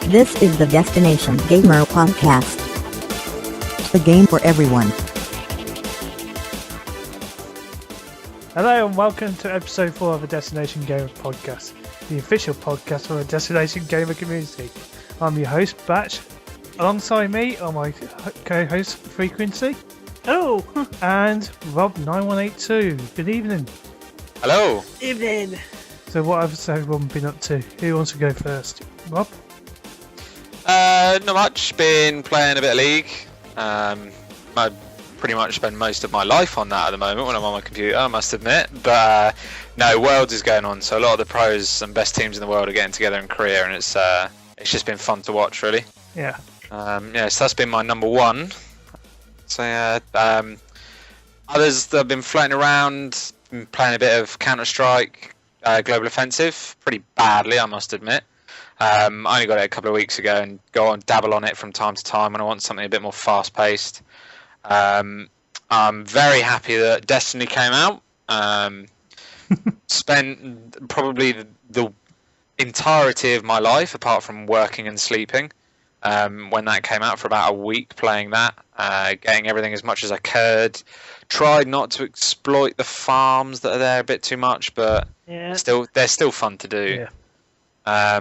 This is the Destination Gamer Podcast. The game for everyone. Hello and welcome to episode 4 of the Destination Gamer Podcast, the official podcast for the Destination Gamer community. I'm your host, Batch. Alongside me are my co-host, Frequencey. Hello. And Rob9182. Good evening. Hello. Evening. So what have everyone been up to? Who wants to go first? Rob? Not much. Been playing a bit of League. I pretty much spend most of my life on that at the moment when I'm on my computer, I must admit. But no, Worlds is going on, so a lot of the pros and best teams in the world are getting together in Korea, and it's just been fun to watch, really. Yeah. So that's been my number one. So others that have been floating around, been playing a bit of Counter-Strike, Global Offensive, pretty badly, I must admit. I only got it a couple of weeks ago and go on dabble on it from time to time when I want something a bit more fast-paced. I'm very happy that Destiny came out. Spent probably the entirety of my life, apart from working and sleeping, when that came out, for about a week playing that, getting everything as much as I could. Tried not to exploit the farms that are there a bit too much, but they're still fun to do. Yeah.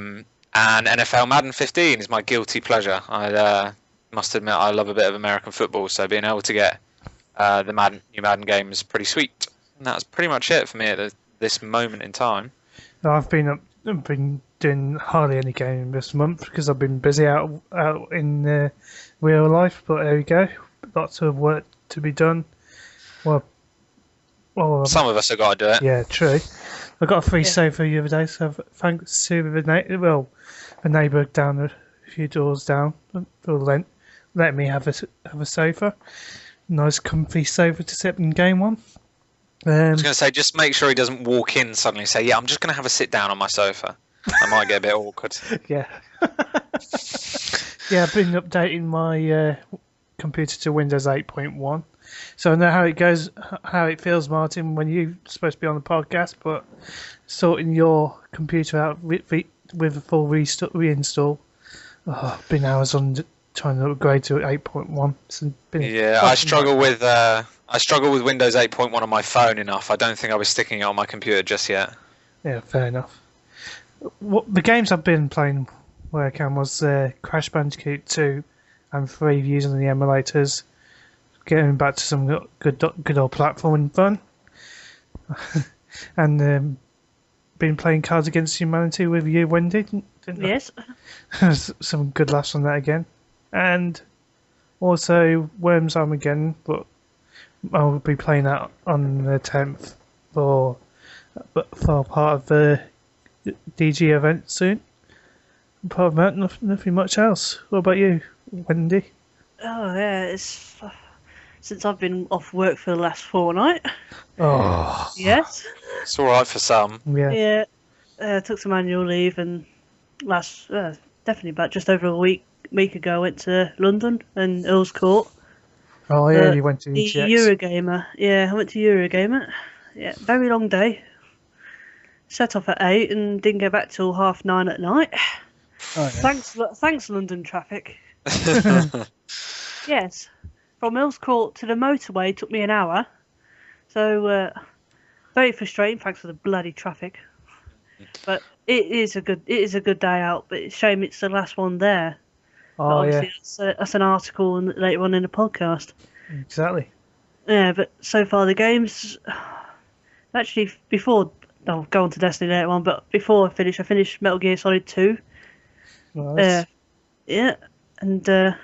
And NFL Madden 15 is my guilty pleasure. I must admit I love a bit of American football, so being able to get the new Madden game is pretty sweet. And that's pretty much it for me at this moment in time. I've been doing hardly any gaming this month because I've been busy out in real life, but there we go. Lots of work to be done. Well, some of us have got to do it. Yeah, true. I got a free sofa the other day, so thanks to the neighbour down a few doors down for let me have a sofa. Nice comfy sofa to sit and game on. I was going to say, just make sure he doesn't walk in suddenly and say, yeah, I'm just going to have a sit down on my sofa. That might get a bit awkward. Yeah. Yeah, I've been updating my computer to Windows 8.1. So I know how it goes, how it feels, Martin, when you're supposed to be on the podcast, but sorting your computer out with a full reinstall. Been hours on trying to upgrade to 8.1. I struggle with Windows 8.1 on my phone enough. I don't think I was sticking it on my computer just yet. Yeah, fair enough. The games I've been playing where I can was Crash Bandicoot 2 and 3 using the emulators. Getting back to some good old platforming fun. And been playing Cards Against Humanity with you, Wendy, didn't Yes. Some good laughs on that again. And also Worms Armageddon, but I'll be playing that on the 10th for part of the DG event soon. Apart from that, nothing much else. What about you, Wendy? Oh, yeah, it's... Since I've been off work for the last fortnight. Oh. Yes. It's alright for some. Yeah. Yeah. Took some annual leave and definitely about just over a week ago I went to London and Earl's Court. Oh yeah, you went to the EGX. Eurogamer. Yeah, I went to Eurogamer. Yeah, very long day. Set off at 8 and didn't get back till 9:30 at night. Oh, yeah. Thanks London traffic. Yes. From Earl's Court to the motorway took me an hour. So very frustrating, thanks for the bloody traffic. But it is a good day out, but it's a shame it's the last one there. Oh, yeah. That's an article later on in the podcast. Exactly. Yeah, but so far the games... Actually, I'll go on to Destiny later on, but before I finished Metal Gear Solid 2. Nice. Yeah, and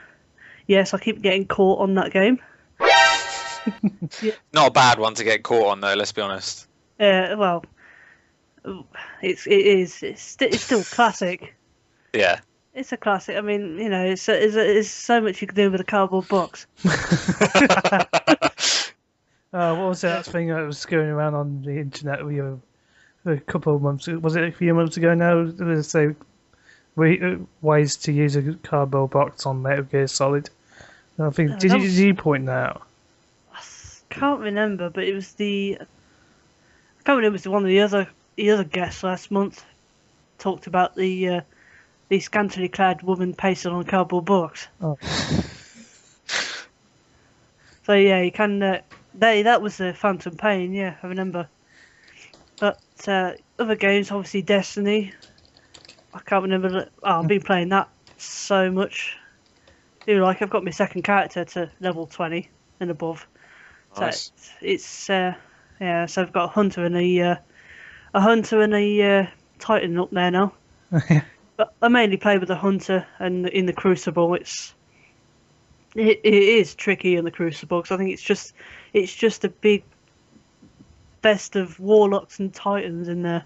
yes, I keep getting caught on that game. Yeah. Not a bad one to get caught on, though, let's be honest. Well, it's still classic. Yeah. It's a classic. I mean, you know, it's so much you can do with a cardboard box. What was that thing that was going around on the internet a couple of months? Was it a few months ago now? They say ways to use a cardboard box on Metal Gear Solid. I think did you point that out? I can't remember, but it was I can't remember. It was one of the other guests last month talked about the the scantily clad woman pasted on a cardboard box. Oh. So yeah, you can. That was the Phantom Pain. Yeah, I remember. But other games, obviously Destiny. I can't remember. I've been playing that so much. I've got my second character to level 20 and above. Nice. So it's yeah. So I've got a hunter and a titan up there now. But I mainly play with the hunter, and in the Crucible, it is tricky in the Crucible because I think it's just a big best of warlocks and titans in there.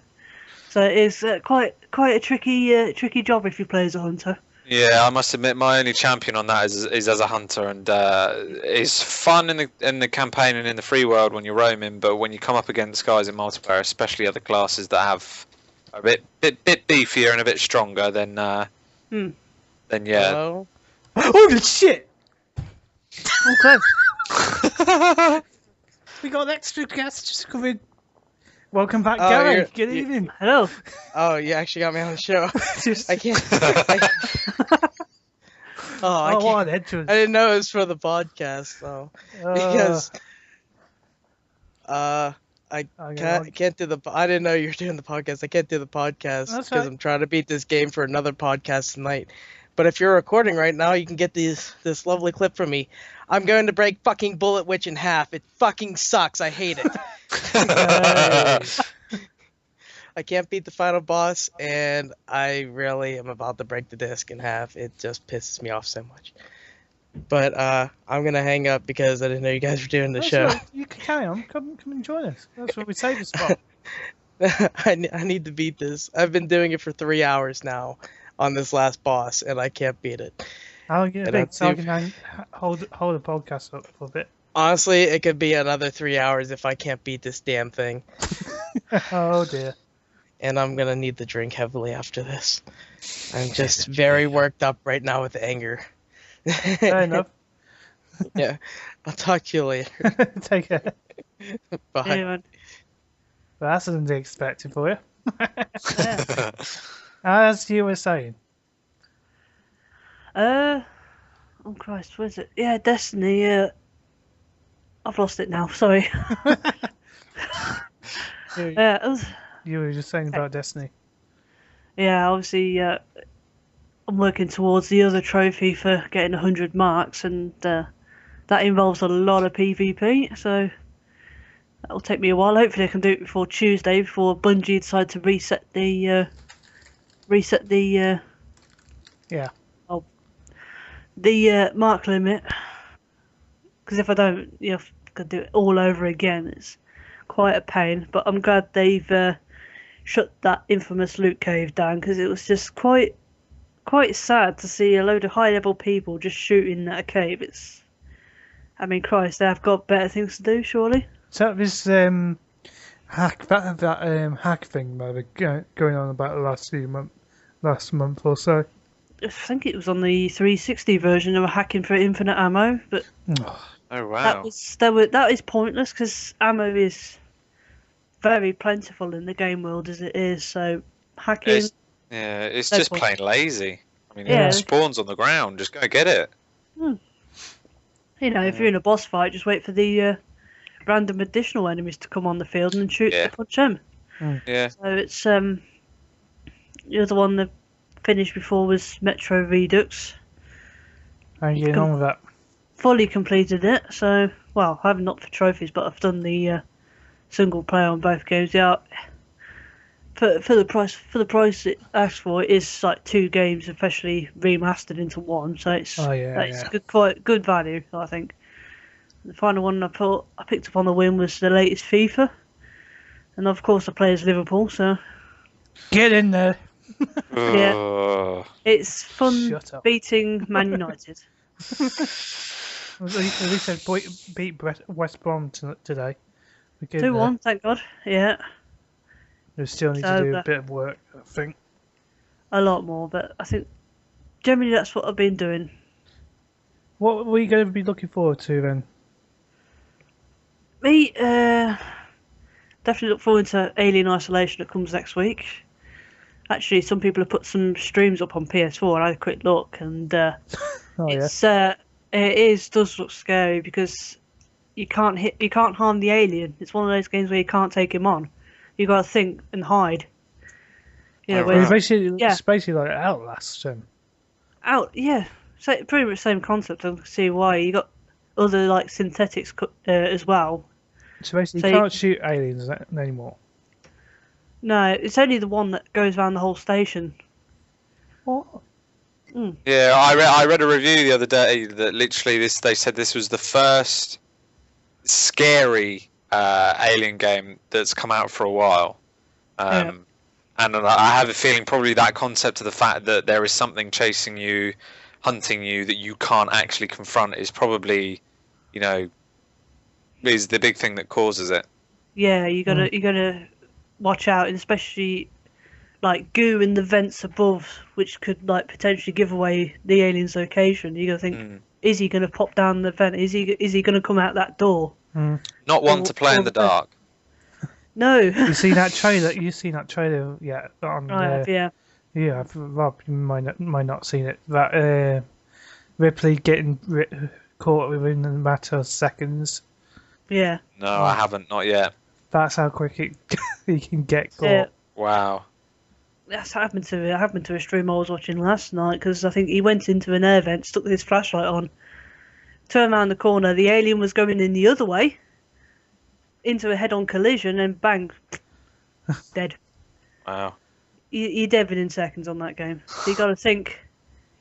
So it is quite a tricky job if you play as a hunter. Yeah, I must admit my only champion on that is as a hunter, and it's fun in the campaign and in the free world when you're roaming. But when you come up against guys in multiplayer, especially other classes that have a bit beefier and a bit stronger, then yeah. Hello? Holy shit! Okay. We got an extra guest just coming. Welcome back, Oh, Gary. you're- Good you- evening. Hello. Oh, you actually got me on the show. Just, I can't. I oh, can't. what an entrance. I didn't know it was for the podcast, though. Because I can't do the. I didn't know you were doing the podcast. I can't do the podcast That's because right. I'm trying to beat this game for another podcast tonight. But if you're recording right now, you can get this lovely clip from me. I'm going to break fucking Bullet Witch in half. It fucking sucks. I hate it. I can't beat the final boss, and I really am about to break the disc in half. It just pisses me off so much. But I'm gonna hang up because I didn't know you guys were doing the That's show. right. You can carry on. Come and join us. That's what we save the spot. I need to beat this. I've been doing it for 3 hours now on this last boss, and I can't beat it. I'll get a And big that's it. target and hold the podcast up for a bit. Honestly, it could be another 3 hours if I can't beat this damn thing. Oh dear. And I'm gonna need to drink heavily after this. I'm just very worked up right now with anger. Fair enough. Yeah. I'll talk to you later. Take care. Bye. Yeah, man. Well, that's unexpected for you. Yeah. As you were saying. Oh Christ, where's it? Yeah, Destiny. I've lost it now. Sorry. Yeah, it was. You were just saying about Destiny. Yeah, obviously, I'm working towards the other trophy for getting 100 marks, and that involves a lot of PvP. So that'll take me a while. Hopefully, I can do it before Tuesday, before Bungie decide to reset the Yeah. the mark limit. Because if I don't, I've got to do it all over again. It's quite a pain. But I'm glad they've shut that infamous loot cave down, because it was just quite sad to see a load of high level people just shooting at a cave. I mean, Christ, they've got better things to do, surely. So this hack hack thing that were going on about the last month or so. I think it was on the 360 version they were hacking for infinite ammo, but Oh wow. that is pointless because ammo is very plentiful in the game world as it is. So hacking, It's No just point. plain lazy. I mean, Yeah. it spawns on the ground. Just go get it. if you're in a boss fight, just wait for the random additional enemies to come on the field and shoot Yeah. to punch them. Yeah. So it's the other one that finished before was Metro Redux. How are you getting on with that? Fully completed it. So I haven't not for trophies, but I've done the single player on both games. Yeah, for the price it asks for, it is like 2 games, especially remastered into one. So it's quite good value, I think. The final one I picked up on the whim was the latest FIFA, and of course I play as Liverpool, so Get in there. Yeah. Ugh. it's fun Shut up. beating Man United. At least they beat West Brom today. We're good there. 2-1, thank God. Yeah, We still need So, to do a bit of work, I think. a lot more, but I think generally that's what I've been doing. What were you going to be looking forward to then? Me, definitely look forward to Alien Isolation that comes next week. Actually, some people have put some streams up on PS4, and I had a quick look, and Oh it does look scary because you can't harm the alien. It's one of those games where you can't take him on. You got to think and hide. Oh, where- right. It's basically like Outlast. So pretty much the same concept. I can see why. You got other like synthetics as well. So basically, So you you- can't shoot aliens anymore. No, it's only the one that goes around the whole station. What? Yeah, I read a review the other day that literally they said this was the first scary alien game that's come out for a while. And I have a feeling probably that concept of the fact that there is something chasing you, hunting you, that you can't actually confront is probably, is the big thing that causes it. Yeah, you gotta watch out, and especially like goo in the vents above, which could like potentially give away the alien's location. You gotta think, is he gonna pop down the vent? Is he gonna come out that door? Not one to play in the dark. No. You seen that trailer? Yeah. Yeah. Yeah, Rob, you might not seen it. That Ripley getting caught within a matter of seconds. Yeah. No, I haven't, not yet. That's how quick he can get caught. Yeah. Wow. That's happened to a stream I was watching last night, because I think he went into an air vent, stuck his flashlight on, turned around the corner, the alien was going in the other way, into a head-on collision, and bang, dead. Wow. You're dead within seconds on that game. So you got to think,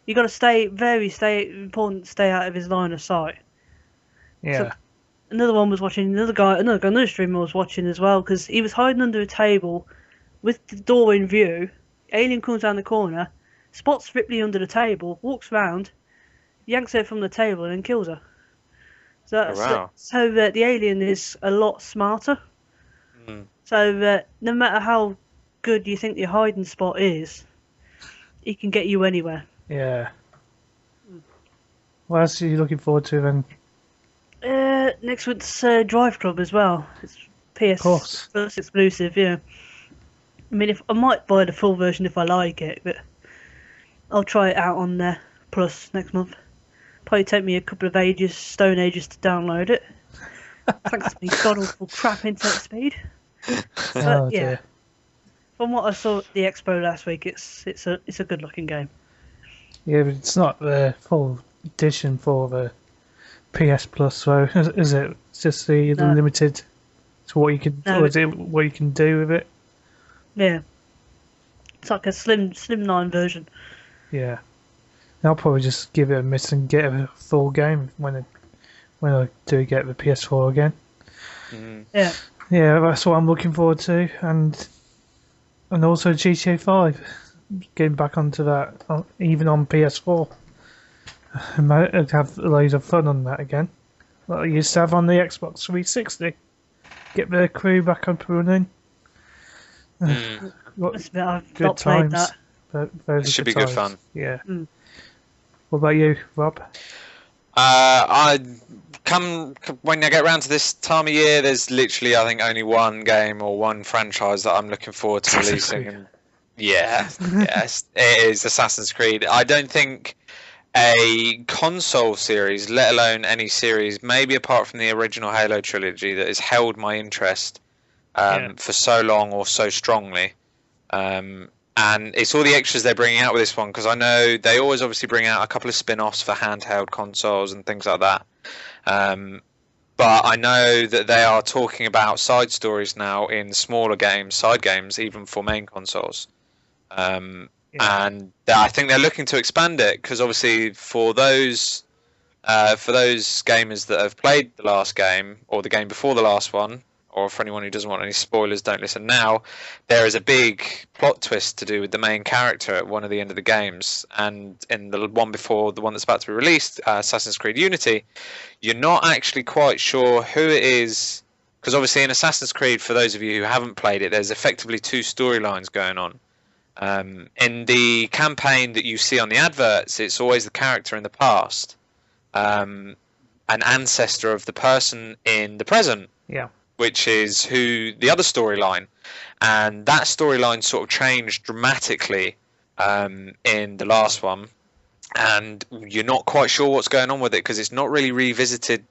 you got to stay important to stay out of his line of sight. Yeah. Another one was watching, another streamer was watching as well, because he was hiding under a table with the door in view. Alien comes down the corner, spots Ripley under the table, walks round, yanks her from the table, and then kills her. So, wow. so the alien is a lot smarter. So no matter how good you think your hiding spot is, he can get you anywhere. Yeah. What else are you looking forward to then? Next week's Drive Club as well. It's PS course. Plus exclusive, yeah. I mean, if I might buy the full version if I like it, but I'll try it out on Plus next month. Probably take me a couple of stone ages to download it. Thanks to me god awful crap internet speed. But yeah, Dear. from what I saw at the expo last week, it's a good looking game. Yeah, but it's not the full edition for the PS Plus, so is it? It's just the No. limited to what you can, No. or is it what you can do with it? Yeah, it's like a slim 9 version. Yeah. I'll probably just give it a miss and get a full game when I do get the PS4 again. Yeah, Yeah, that's what I'm looking forward to, and also GTA 5, getting back onto that, even on PS4. I might have loads of fun on that again, like I used to have on the Xbox 360. Get the crew back up and running. must admit, I've Good not played times. that. It should be good fun. Yeah. Mm. What about you, Rob? I come when I get around to this time of year. There's literally, I think, only one game or one franchise that I'm looking forward to Assassin's releasing. Creed. And yes, it is Assassin's Creed. I don't think a console series, let alone any series, maybe apart from the original Halo trilogy, that has held my interest for so long or so strongly. And it's all the extras they're bringing out with this one, because I know they always obviously bring out a couple of spin-offs for handheld consoles and things like that. But I know that they are talking about side stories now in smaller games, side games, even for main consoles. And I think they're looking to expand it, because obviously for those gamers that have played the last game or the game before the last one, or for anyone who doesn't want any spoilers, don't listen now, there is a big plot twist to do with the main character at one of the end of the games. And in the one before the one that's about to be released, Assassin's Creed Unity, you're not actually quite sure who it is, because obviously in Assassin's Creed, for those of you who haven't played it, there's effectively two storylines going on. In the campaign that you see on the adverts, it's always the character in the past, an ancestor of the person in the present. Yeah. which is who the other storyline, and that storyline sort of changed dramatically in the last one, and you're not quite sure what's going on with it because it's not really revisited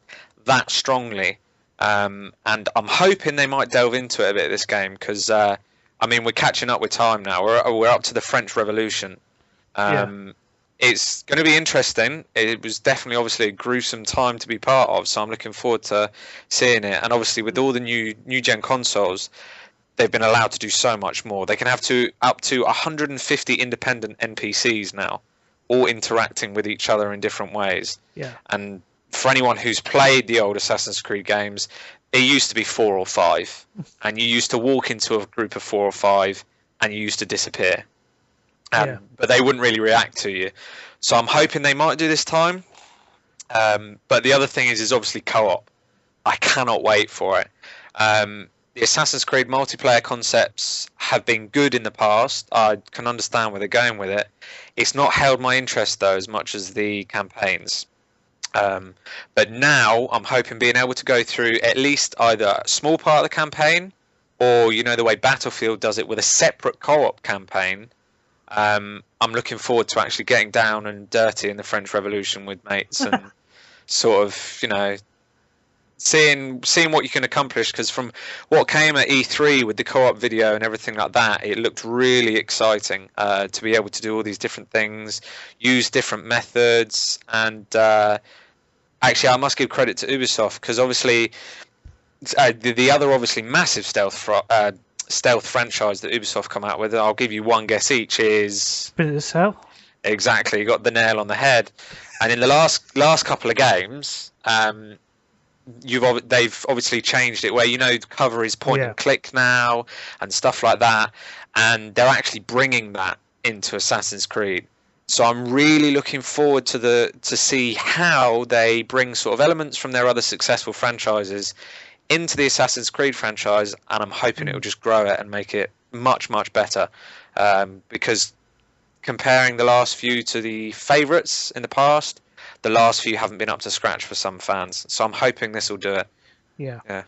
that strongly. And I'm hoping they might delve into it a bit this game because I mean we're catching up with time now. We're up to the French Revolution. It's going to be interesting. It was definitely obviously a gruesome time to be part of, so I'm looking forward to seeing it. And obviously with all the new gen consoles, they've been allowed to do so much more. They can have up to 150 independent NPCs now, all interacting with each other in different ways. Yeah. And for anyone who's played the old Assassin's Creed games, it used to be 4 or 5, and you used to walk into a group of 4 or 5, and you used to disappear. But they wouldn't really react to you. So I'm hoping they might do this time. But the other thing is obviously co-op. I cannot wait for it. The Assassin's Creed multiplayer concepts have been good in the past. I can understand where they're going with it. It's not held my interest, though, as much as the campaigns. But now I'm hoping being able to go through at least either a small part of the campaign or, you know, the way Battlefield does it with a separate co-op campaign. I'm looking forward to actually getting down and dirty in the French Revolution with mates and sort of, you know, seeing what you can accomplish, because from what came at E3 with the co-op video and everything like that, it looked really exciting to be able to do all these different things, use different methods, and actually I must give credit to Ubisoft because obviously the other obviously massive stealth franchise that Ubisoft come out with, I'll give you one guess each, is Splinter Cell. Exactly, you got the nail on the head. And in the last couple of games, they've obviously changed it where, you know, the cover is point and click now and stuff like that, and they're actually bringing that into Assassin's Creed. So I'm really looking forward to see how they bring sort of elements from their other successful franchises into the Assassin's Creed franchise, and I'm hoping it'll just grow it and make it much, much better. Because comparing the last few to the favourites in the past, the last few haven't been up to scratch for some fans. So I'm hoping this will do it. Yeah. Yeah.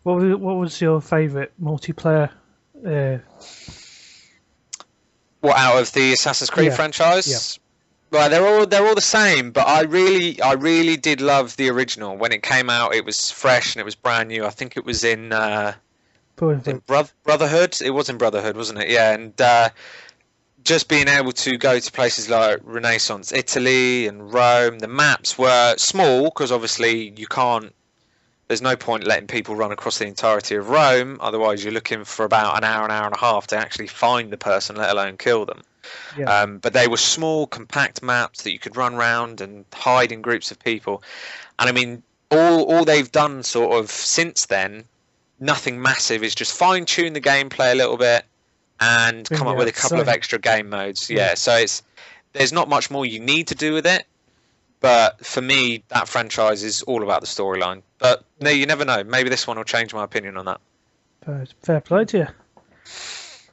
What was your favourite multiplayer? What, out of the Assassin's Creed franchise? Yeah. Well, they're all the same, but I really did love the original. When it came out, it was fresh and it was brand new. I think it was in Brotherhood. It was in Brotherhood, wasn't it? Yeah, and just being able to go to places like Renaissance Italy and Rome. The maps were small because obviously you can't. There's no point letting people run across the entirety of Rome. Otherwise, you're looking for about an hour and a half to actually find the person, let alone kill them. Yeah. But they were small, compact maps that you could run around and hide in groups of people. And I mean, all they've done sort of since then, nothing massive, is just fine-tune the gameplay a little bit and come up with a couple of extra game modes. Yeah, so there's not much more you need to do with it. But for me, that franchise is all about the storyline. But no, you never know. Maybe this one will change my opinion on that. Fair play to you.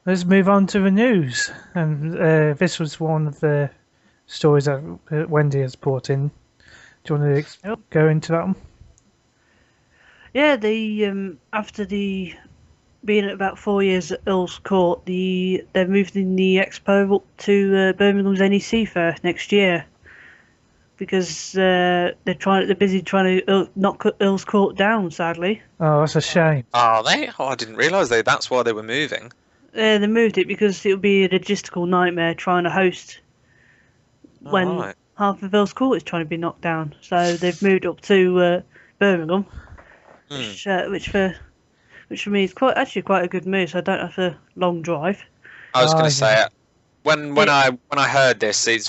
Let's move on to the news. And this was one of the stories that Wendy has brought in. Do you want to go into that one? Yeah, after being at about 4 years at Earl's Court, they're moving the expo up to Birmingham's NEC fair next year. Because they're busy trying to knock Earl's Court down, sadly. Oh, that's a shame. Are they? Oh, I didn't realise that's why they were moving. They moved it because it would be a logistical nightmare trying to host when half of Earl's Court is trying to be knocked down. So they've moved up to Birmingham, which for me is quite a good move. So I don't have a long drive. I was going to say it when I heard this, it's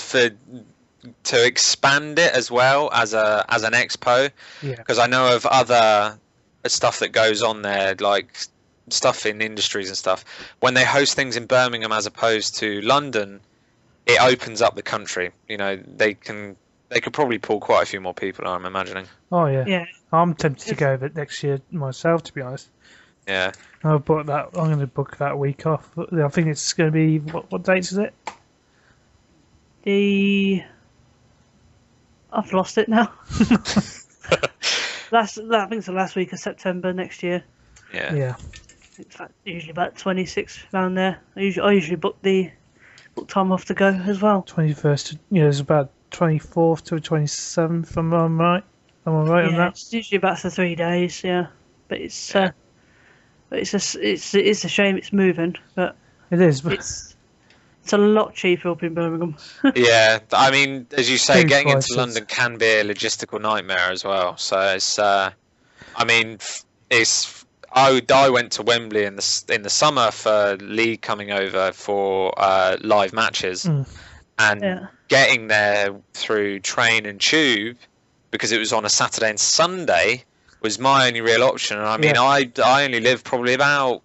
to expand it as well as an expo, because I know of other stuff that goes on there, like stuff in industries and stuff. When they host things in Birmingham as opposed to London, it opens up the country. You know, they could probably pull quite a few more people, I'm imagining. Oh yeah. I'm tempted to go over next year myself, to be honest. Yeah. I'm going to book that week off. I think it's going to be what dates is it? I've lost it now. I think it's the last week of September next year. Yeah. Yeah. It's like usually about 26 around there. I usually book time off to go as well. 21st. Yeah, it's about 24th to 27th. Am I right? Am I right on Yeah, that? it's usually about the 3 days. Yeah, but it's Yeah. it's a shame it's moving, but It is. But it's a lot cheaper up in Birmingham. Yeah, I mean, as you say, Food getting prices. into London can be a logistical nightmare as well. So it's, I mean, I went to Wembley in the summer for league coming over for live matches, and Yeah. getting there through train and tube because it was on a Saturday and Sunday was my only real option. And I mean, Yeah. I only live probably about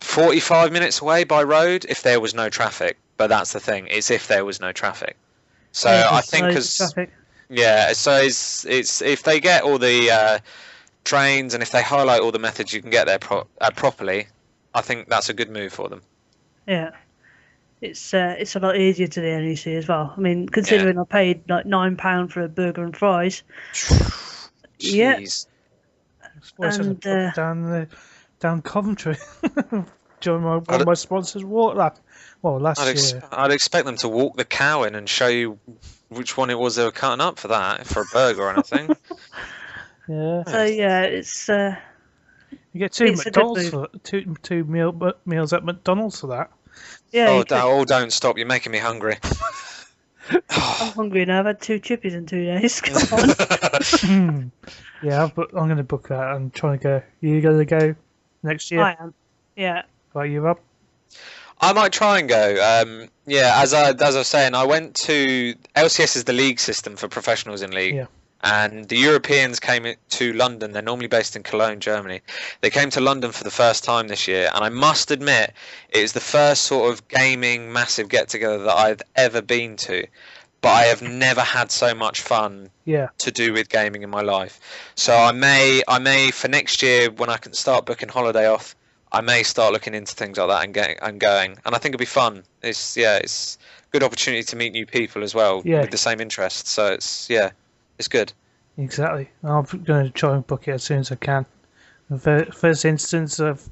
45 minutes away by road if there was no traffic. But that's the thing, it's if there was no traffic. So Yeah, I there's think loads of as traffic. yeah, so it's if they get all the trains and if they highlight all the methods you can get there properly, I think that's a good move for them. Yeah. It's a lot easier to the NEC as well. I mean, considering I paid like £9 for a burger and fries. Yeah. Jeez. And down Coventry during one of my sponsors walk last year. I'd expect them to walk the cow in and show you which one it was they were cutting up for that, for a burger or anything. Yeah. So yeah, it's You get two it's a good McDonald's for two meals at McDonald's for that. yeah. Don't stop! You're making me hungry. I'm hungry now. I've had 2 chippies in 2 days. Come on. Yeah, but I'm going to book that. I'm trying to go. You going to go next year? I am. Yeah. Right, you up? I might try and go. Yeah, as I was saying, I went to LCS is the league system for professionals in league. Yeah. And the Europeans came to London. They're normally based in Cologne, Germany. They came to London for the first time this year, and I must admit, it was the first sort of gaming massive get-together that I've ever been to. But I have never had so much fun to do with gaming in my life. So I may for next year when I can start booking holiday off, I may start looking into things like that and going. And I think it'll be fun. It's a good opportunity to meet new people as well with the same interests. So it's good. Exactly. I'm going to try and book it as soon as I can. The first instance of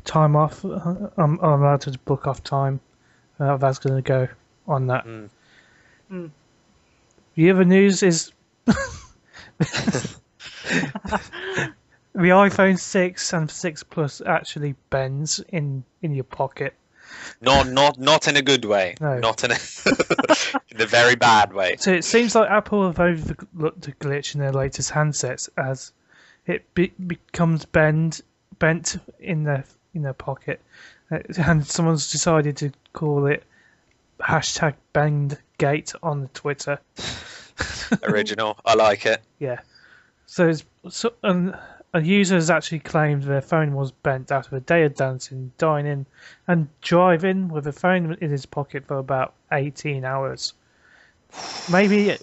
time off, I'm allowed to book off time. That's going to go on that. The other news is the iPhone 6 and 6 Plus actually bends in your pocket. Not in a good way. No. Not in a in a very bad way. So it seems like Apple have overlooked the glitch in their latest handsets as it becomes bent in their pocket, and someone's decided to call it #Bendgate on the Twitter. Original. I like it. Yeah. So a user has actually claimed their phone was bent after a day of dancing, dining, and driving with a phone in his pocket for about 18 hours. Maybe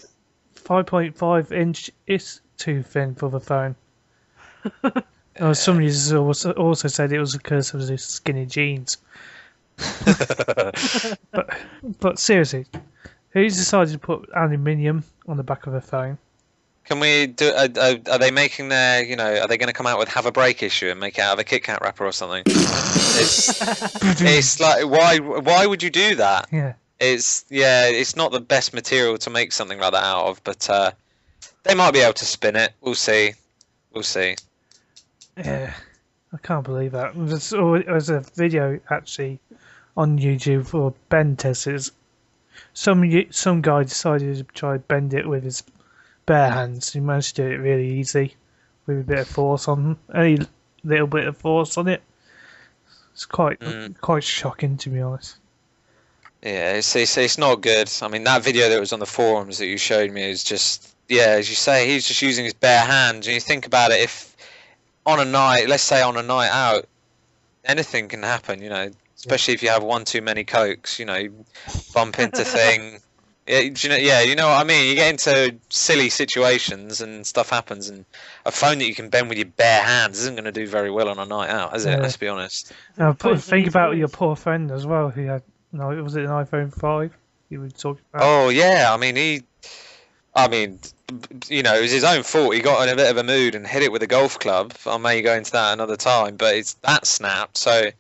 5.5 inch is too thin for the phone. Some users also said it was because of his skinny jeans. But seriously, who's decided to put aluminium on the back of a phone? Can we do? Are they making their? Are they going to come out with have a break issue and make it out of a Kit Kat wrapper or something? It's like why would you do that? Yeah. It's not the best material to make something like that out of, but they might be able to spin it. We'll see. Yeah, I can't believe that. There's a video actually on YouTube for bend testers. Some guy decided to try and bend it with his bare hands. He managed to do it really easy with a bit of force on any little bit of force on it. It's quite shocking, to be honest. Yeah, it's not good. I mean, that video that was on the forums that you showed me is just as you say, he's just using his bare hands. And you think about it, if on a night, let's say on a night out, anything can happen. Especially if you have one too many cokes. You bump into thing. You know what I mean. You get into silly situations and stuff happens, and a phone that you can bend with your bare hands isn't going to do very well on a night out, is it? Let's be honest. Think about your poor friend as well, who had was it an iPhone 5? You were talking about. Oh yeah, I mean you know, it was his own fault. He got in a bit of a mood and hit it with a golf club. I may go into that another time, but it's that snapped. So,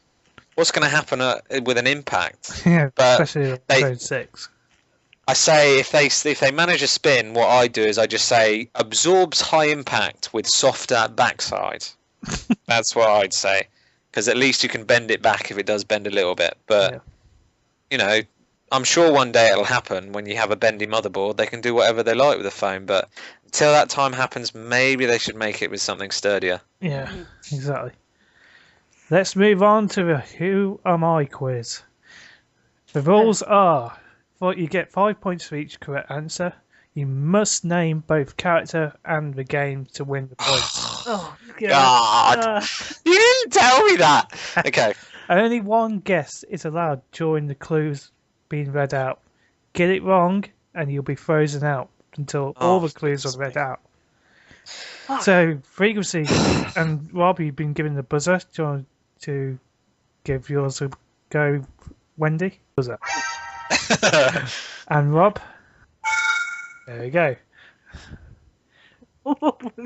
what's going to happen with an impact? Yeah, But especially they- zone 6. I say if they manage a spin, what I do is I just say absorbs high impact with softer backside. That's what I'd say, because at least you can bend it back if it does bend a little bit. But Yeah. you know, I'm sure one day it'll happen when you have a bendy motherboard. They can do whatever they like with the phone, but until that time happens, maybe they should make it with something sturdier. Yeah, exactly. Let's move on to the Who Am I quiz. The rules are: you get 5 points for each correct answer. You must name both character and the game to win the points. Oh, God, God. you didn't tell me that. Okay. Only one guess is allowed during the clues being read out. Get it wrong, and you'll be frozen out until all the clues are read out. So, Frequencey and Rob, you've been given the buzzer. Do you want to give yours a go, Wendy? Buzzer. And Rob? There we go.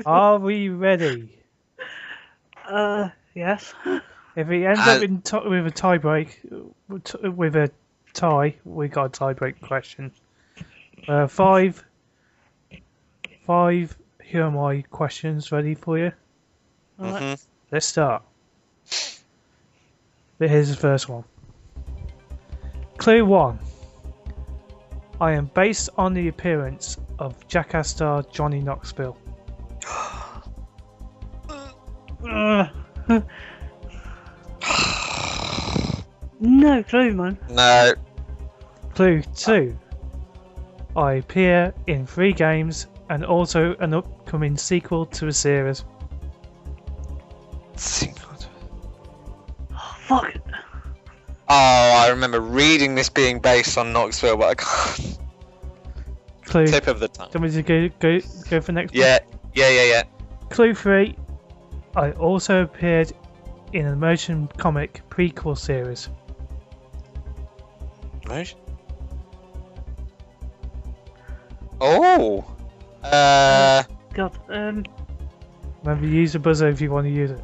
Are we ready? Yes. If we end up with a tie break, with a tie, we got a tie break question. 5 Who Am I questions ready for you? Alright. Let's start. Here's the first one. Clue 1. I am based on the appearance of Jackass star Johnny Knoxville. No clue, man. No. Clue 2. I appear in 3 games and also an upcoming sequel to a series. Fuck. Oh, I remember reading this being based on Knoxville, but I can't. Clue. Tip of the tongue. Do you want me to go for next one? Yeah. Clue 3. I also appeared in a motion comic prequel series. Right. Oh. God. Remember, use the buzzer if you want to use it.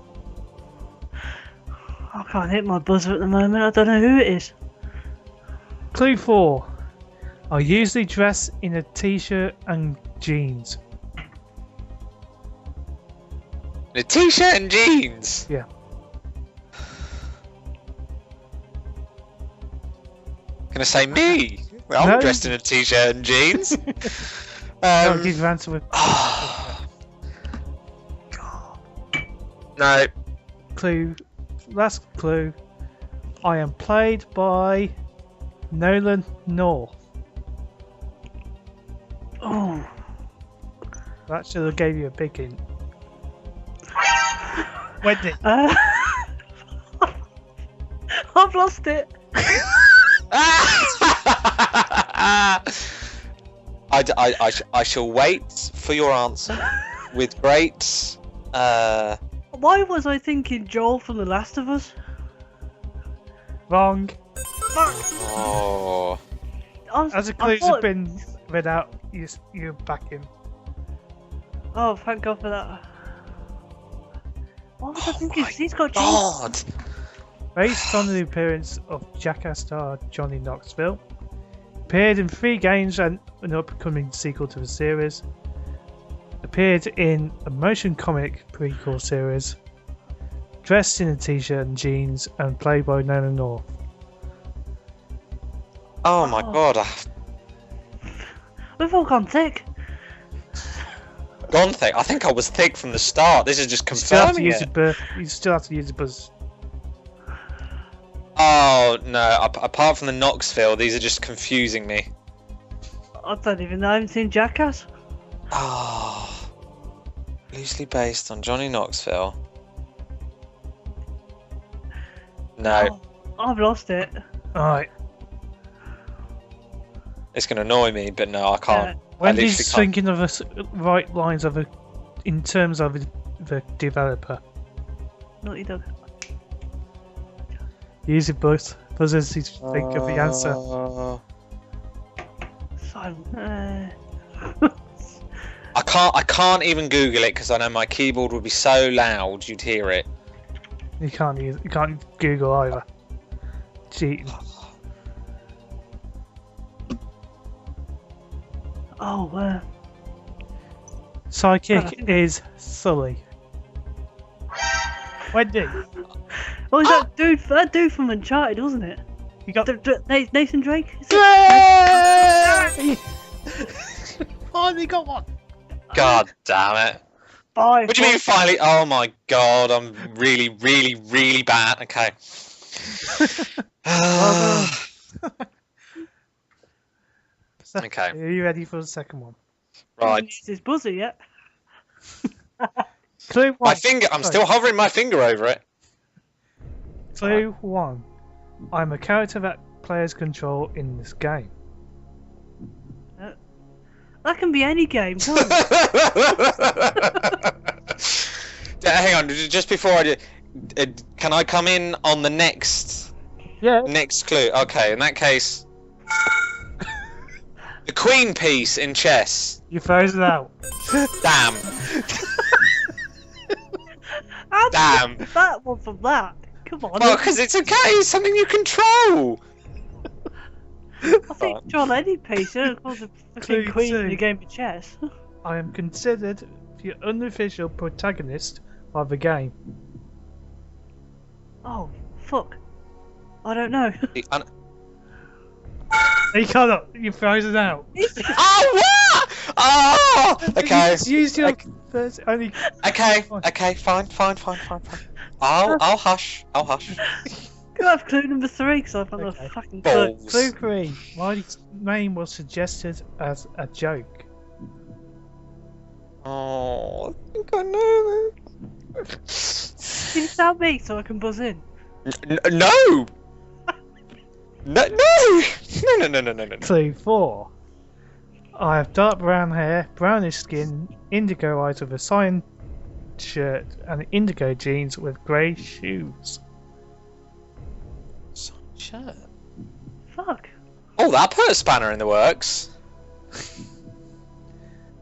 I can't hit my buzzer at the moment. I don't know who it is. Clue 4. I usually dress in a t-shirt and jeans. A t-shirt and jeans. Yeah. Gonna say me. Well, I'm No. dressed in a t-shirt and jeans. I'll give you answer with No. clue. Last clue. I am played by Nolan North. Oh. That should have gave you a big hint. Wendy. I've lost it. I shall wait for your answer with great. Why was I thinking Joel from The Last of Us? Wrong. Oh. As the clues have been read out, you're back in. Oh, thank God for that. Why was I thinking? my He's got Joel. God. Based on the appearance of Jackass star Johnny Knoxville. Appeared in 3 games and an upcoming sequel to the series. Appeared in a motion comic prequel series. Dressed in a t-shirt and jeans and played by Nolan North. Oh my God. We've all gone thick. Gone thick. I think I was thick from the start. This is just You still have to confirming use it. you still have to use the buzz. Oh no! Apart from the Knoxville, these are just confusing me. I don't even know. I haven't seen Jackass. Oh, loosely based on Johnny Knoxville. No, Oh, I've lost it. Alright. it's gonna annoy me, but no, I can't. Wendy's literally can't. thinking of the right lines of in terms of the developer. Naughty Dog. Use the buzzers to think of the answer. Silent. I can't even Google it because I know my keyboard would be so loud you'd hear it. You can't Google either. Cheating. Oh, Psychic is Sully. Wendy. oh, is that dude from Uncharted, wasn't it? You got Nathan Drake? Is it? Yay! Finally got one. God damn it! Five. What do you mean finally? Oh my god, I'm really, really, really bad. Okay. Okay. Are you ready for the second one? Right. Used his buzzer yet? Clue one. My finger. I'm still hovering my finger over it. Clue one. I'm a character that players control in this game. That can be any game, can't it? Hang on, just before I do, can I come in on the next clue? Okay, in that case, the queen piece in chess. You froze it out. Damn. How did Damn. you get that one from that? Come on. Well, because it's okay. It's something you control. I think control any piece. You don't call the Clue fucking queen two. in a game of chess. I am considered the unofficial protagonist of the game. Oh, fuck. I don't know. You can't. You froze it out. Oh, what? Oh, okay. Use your first only. Okay, fine. I'll hush. Can I have clue number 3? Because I've got the Okay. fucking clue. Balls. Clue 3. My name was suggested as a joke. Oh, I think I know Can you tell me so I can buzz in? No! No! Clue 4. I have dark brown hair, brownish skin, indigo eyes with a cyan shirt, and indigo jeans with grey shoes. Shirt. Fuck. Oh, that put a spanner in the works.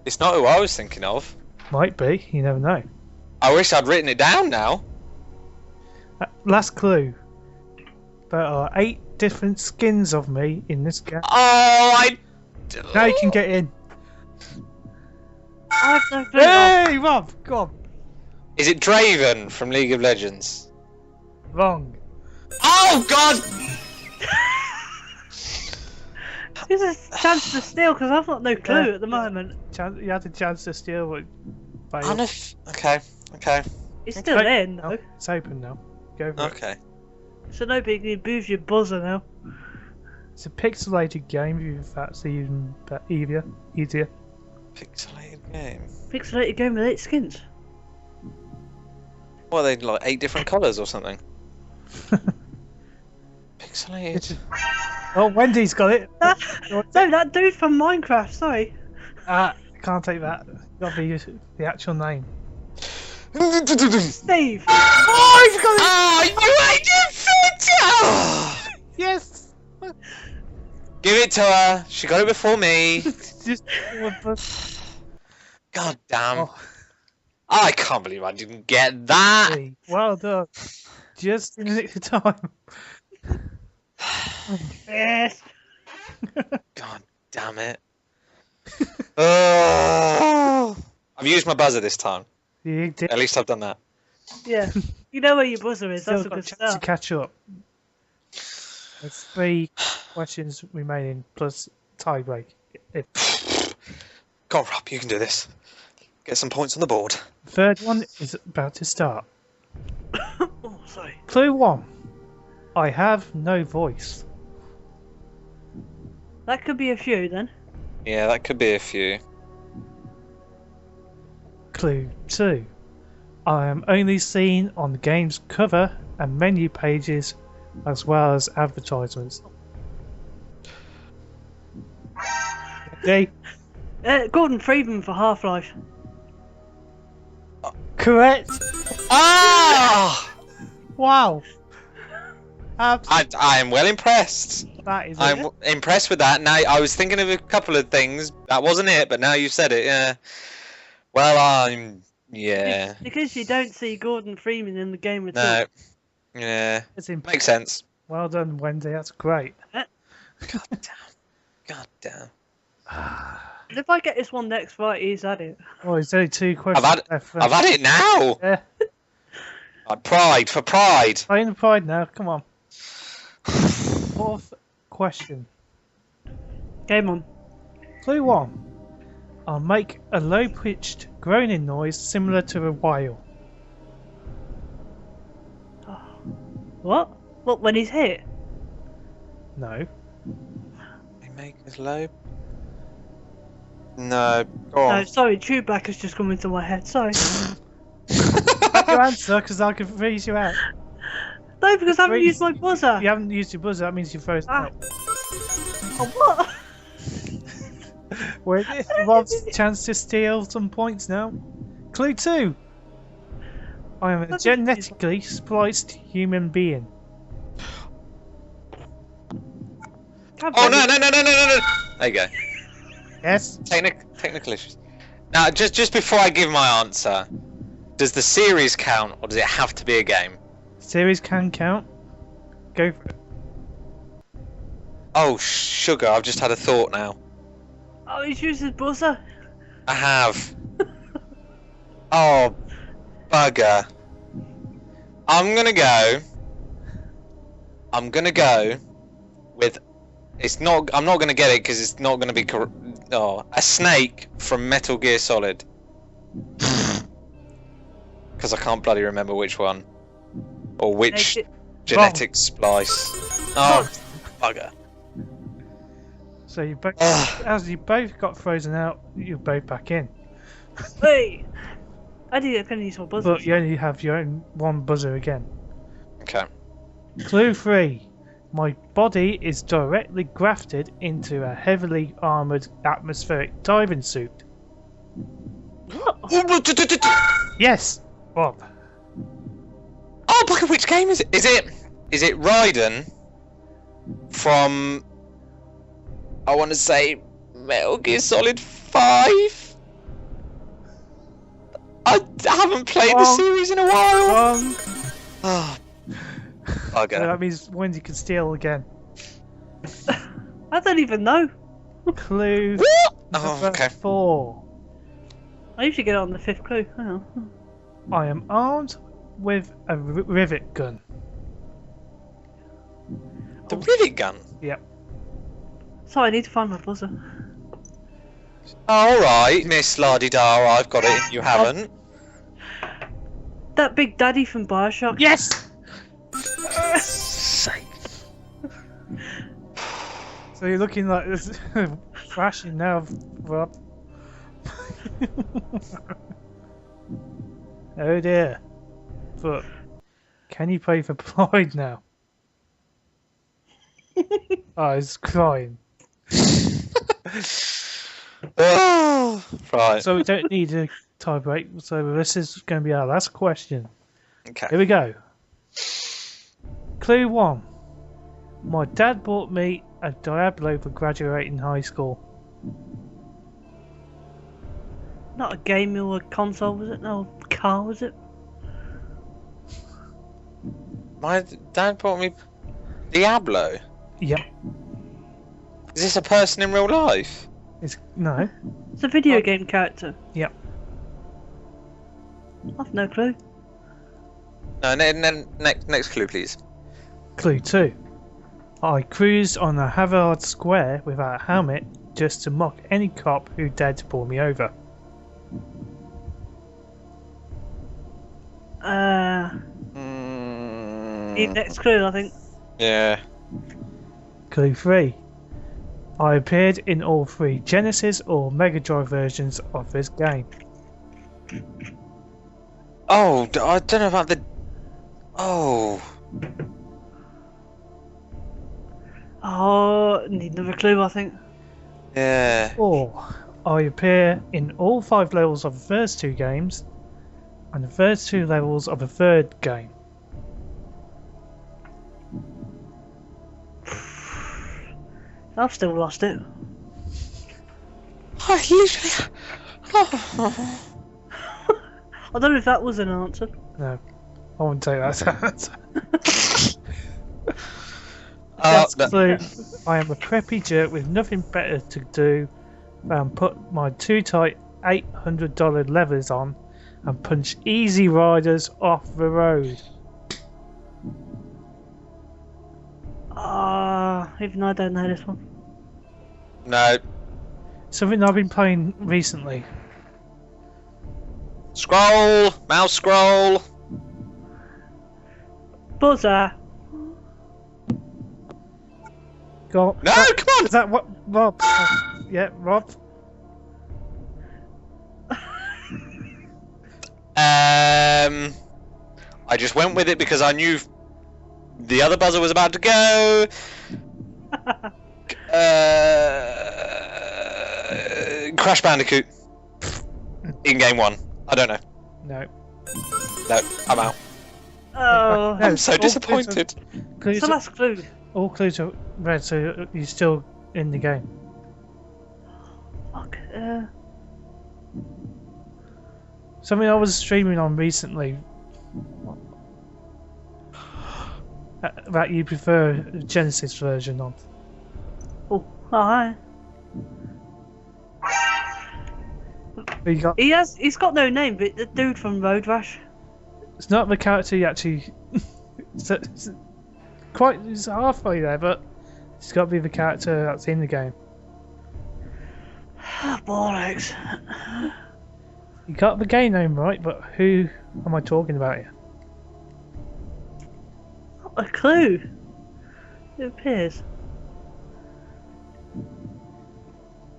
It's not who I was thinking of. Might be, you never know. I wish I'd written it down now. Last clue. There are 8 different skins of me in this game. Oh, Now you can get in. I have no clue. Hey, Rob, go on. Is it Draven from League of Legends? Wrong. Oh, God! There's a chance to steal because I've got no clue at the moment. You had a chance to steal, but failed. Okay. It's still Okay. in though. No, it's open now. Go for it. Okay. So no big you move your buzzer now. It's a pixelated game, if that's even easier. Pixelated game. Pixelated game with 8 skins. What, are they like 8 different colours or something? Pixelated. Oh, Wendy's got it. No, that dude from Minecraft, sorry. Can't take that. Gotta be the actual name. Steve! Oh, he's got it! Oh, you ain't fit! Yes! Give it to her. She got it before me. Just God damn. Oh. I can't believe I didn't get that. Well done. Just in the nick of time. Yes! God damn it. Oh. I've used my buzzer this time. You did. At least I've done that. Yeah. You know where your buzzer is, that's Still a got a good chance to start. catch up. There's 3 questions remaining plus tie break. Go on, Rob, you can do this. Get some points on the board. The third one is about to start. Oh, sorry. Clue 1. I have no voice. That could be a few then. Yeah, that could be a few. Clue 2. I am only seen on the game's cover and menu pages as well as advertisements. Okay. Gordon Freeman for Half-Life. Correct. Ah! Wow. I am well impressed. That is I'm it. impressed with that. Now, I was thinking of a couple of things. That wasn't it, but now you've said it, yeah. Well, yeah. Because you don't see Gordon Freeman in the game at all. No. Yeah. It's in. Makes sense. Well done, Wendy. That's great. God damn. God damn. And if I get this one next right, he's had it. Oh, there's only 2 questions left. I've had it now. Yeah. Pride for pride. Playing the pride now. Come on. 4th question. Game on. Clue 1. I'll make a low-pitched groaning noise similar to a whale. What? What, when he's hit? No. They make us low. No. Go on. No, sorry, Chewbacca's just come into my head. Sorry. Your answer, because I can freeze you out. No, because I haven't used my buzzer. You haven't used your buzzer, that means you're frozen out. Oh, what? Wait, Rob's chance to steal some points now. Clue 2. I am a genetically spliced human being. Oh, no. There you go. Yes? Technical issues. Now, just before I give my answer, does the series count, or does it have to be a game? Series can count. Go for it. Oh, sugar, I've just had a thought now. Oh, he's used his buzzer. I have. Oh, bugger. I'm gonna go with. I'm not gonna get it because it's not gonna be. A snake from Metal Gear Solid. Because I can't bloody remember which one. Or which genetic splice. Oh, bugger. So you both, as you both got frozen out, you're both back in. Hey! I can use my buzzer. But you only have your own one buzzer again. Okay. Clue 3. My body is directly grafted into a heavily armoured atmospheric diving suit. Yes, Bob. Oh, bugger, which game is it? Is it Raiden from, I want to say, Metal Gear Solid 5? I haven't played the series in a while. Oh, bugger. So that means Wendy can steal again. I don't even know. Clue Oh, okay. 4. I usually get it on the 5th clue. Hang on. I am armed with a rivet gun. The rivet gun? Yep. So I need to find my buzzer. Alright, Miss Lardidar, I've got it if you haven't. That Big Daddy from Bioshock. Yes! Sake. So you're looking like this Thrashing now, Rob. Oh dear. But can you play for Pride now? Oh, he's crying. Oh, right. So we don't need a tie break, so this is going to be our last question. Okay. Here we go. Clue 1. My dad bought me a Diablo for graduating high school. Not a game or a console, was it? No, a car, was it? My dad bought me Diablo. Yep. Is this a person in real life? No. It's a video game character. Yep. I've no clue. No, next clue, please. Clue 2. I cruised on the Havard Square without a helmet just to mock any cop who dared to pull me over. Need next clue, I think. Yeah. Clue 3. I appeared in all 3 Genesis or Mega Drive versions of this game. Oh, I don't know about the. Oh. Oh, need another clue, I think. Yeah. 4. I appear in all 5 levels of the first 2 games and the first 2 levels of the third game. I've still lost it. I literally. Oh. I don't know if that was an answer. No, I wouldn't take that. So, I am a preppy jerk with nothing better to do than put my too tight $800 levers on and punch easy riders off the road. Even I don't know this one. No. Something I've been playing recently. Scroll! Mouse scroll! Buzzer. Go. No, come on! Is that what, Rob? Yeah, Rob. I just went with it because I knew the other buzzer was about to go. Crash Bandicoot. In game 1. I don't know. No. No, I'm out. Oh. No, I'm so all disappointed. Clues It's the last clue. all clues are red, so you're still in the game. Fuck. Something I was streaming on recently that you prefer the Genesis version of. Oh, hi. You got, He's got no name, but the dude from Road Rash. it's not the character you actually. it's halfway there, but it's got to be the character that's in the game. Bollocks. You got the game name right, but who am I talking about here? Not a clue. It appears.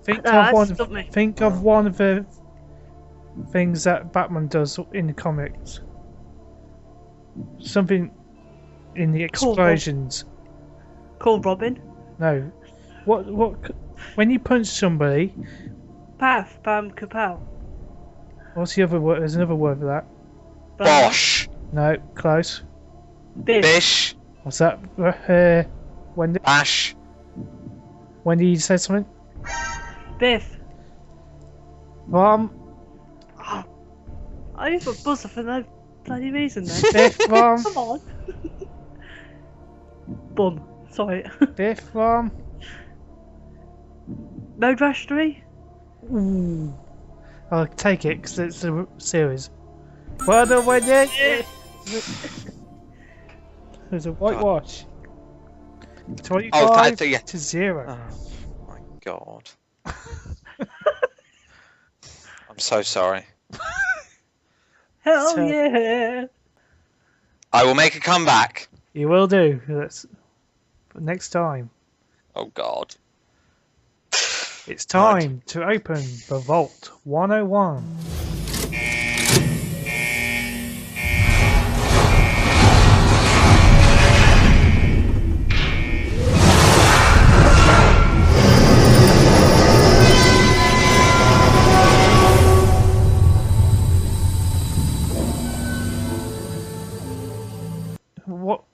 Think Nah, of that's stumped me. Think of one of the things that Batman does in the comics. Something in the explosions. Called Robin. No. What? When you punch somebody, Path. Pam Kapow. what's the other word? There's another word for that. Bosh! No, close. Biff. Bish! What's that? Wendy? Bash! Wendy, you said something? Biff. Bomb. I used a buzzer for no bloody reason then. Biff bomb. Come on. Bum. Sorry. Biff bomb. Road Rash 3? Ooh. I'll take it because it's a series. Well done, Wendy. There's a whitewash. 25 yeah. to 0. Oh my god. I'm so sorry. Hell So- yeah! I will make a comeback. You will do. That's but next time. Oh god. It's time to open the Vault 101.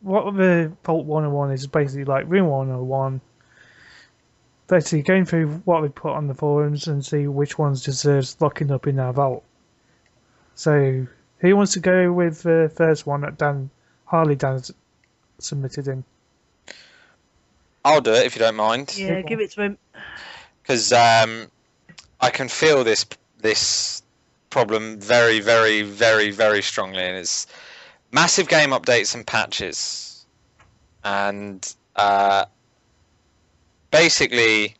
What the Vault 101 is basically like Room 101. Basically going through what we put on the forums and see which ones deserves locking up in our vault. So, who wants to go with the first one that Harley Dan's submitted in? I'll do it if you don't mind. Yeah, give it to him. Because I can feel this problem very, very, very, very strongly, and it's massive game updates and patches, and basically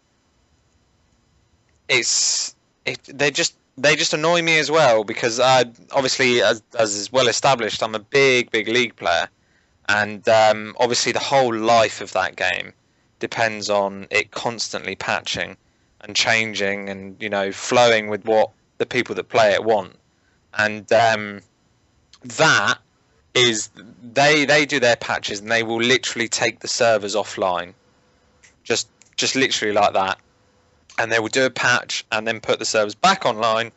they just annoy me as well, because I obviously, as is well established, I'm a big League player, and obviously the whole life of that game depends on it constantly patching and changing and, you know, flowing with what the people that play it want. And that is, they do their patches and they will literally take the servers offline, just literally like that, and they will do a patch and then put the servers back online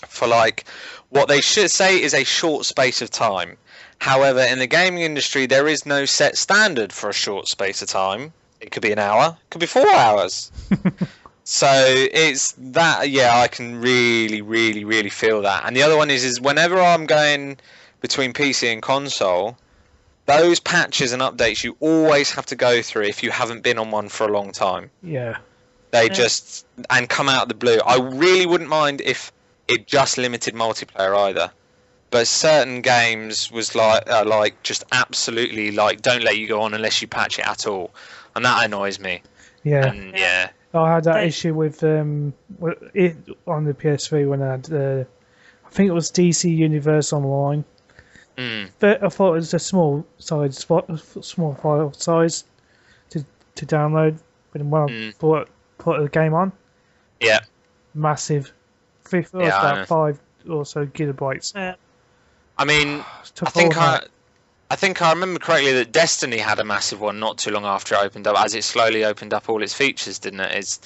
for like what they should say is a short space of time. However, in the gaming industry there is no set standard for a short space of time. It could be an hour, it could be 4 hours. So it's that, yeah, I can really, really, really feel that. And the other one is whenever I'm going between PC and console, those patches and updates you always have to go through if you haven't been on one for a long time. Yeah. They just and come out of the blue. I really wouldn't mind if it just limited multiplayer either, but certain games was like just absolutely like don't let you go on unless you patch it at all, and that annoys me. Yeah. And yeah. I had that issue with on the PS3 when I had I think it was DC Universe Online. But I thought it was a small file size to download. But when I put the game on, Yeah. massive, about 5 or so gigabytes. I mean, I think I remember correctly that Destiny had a massive one not too long after it opened up, as it slowly opened up all its features, didn't it? It's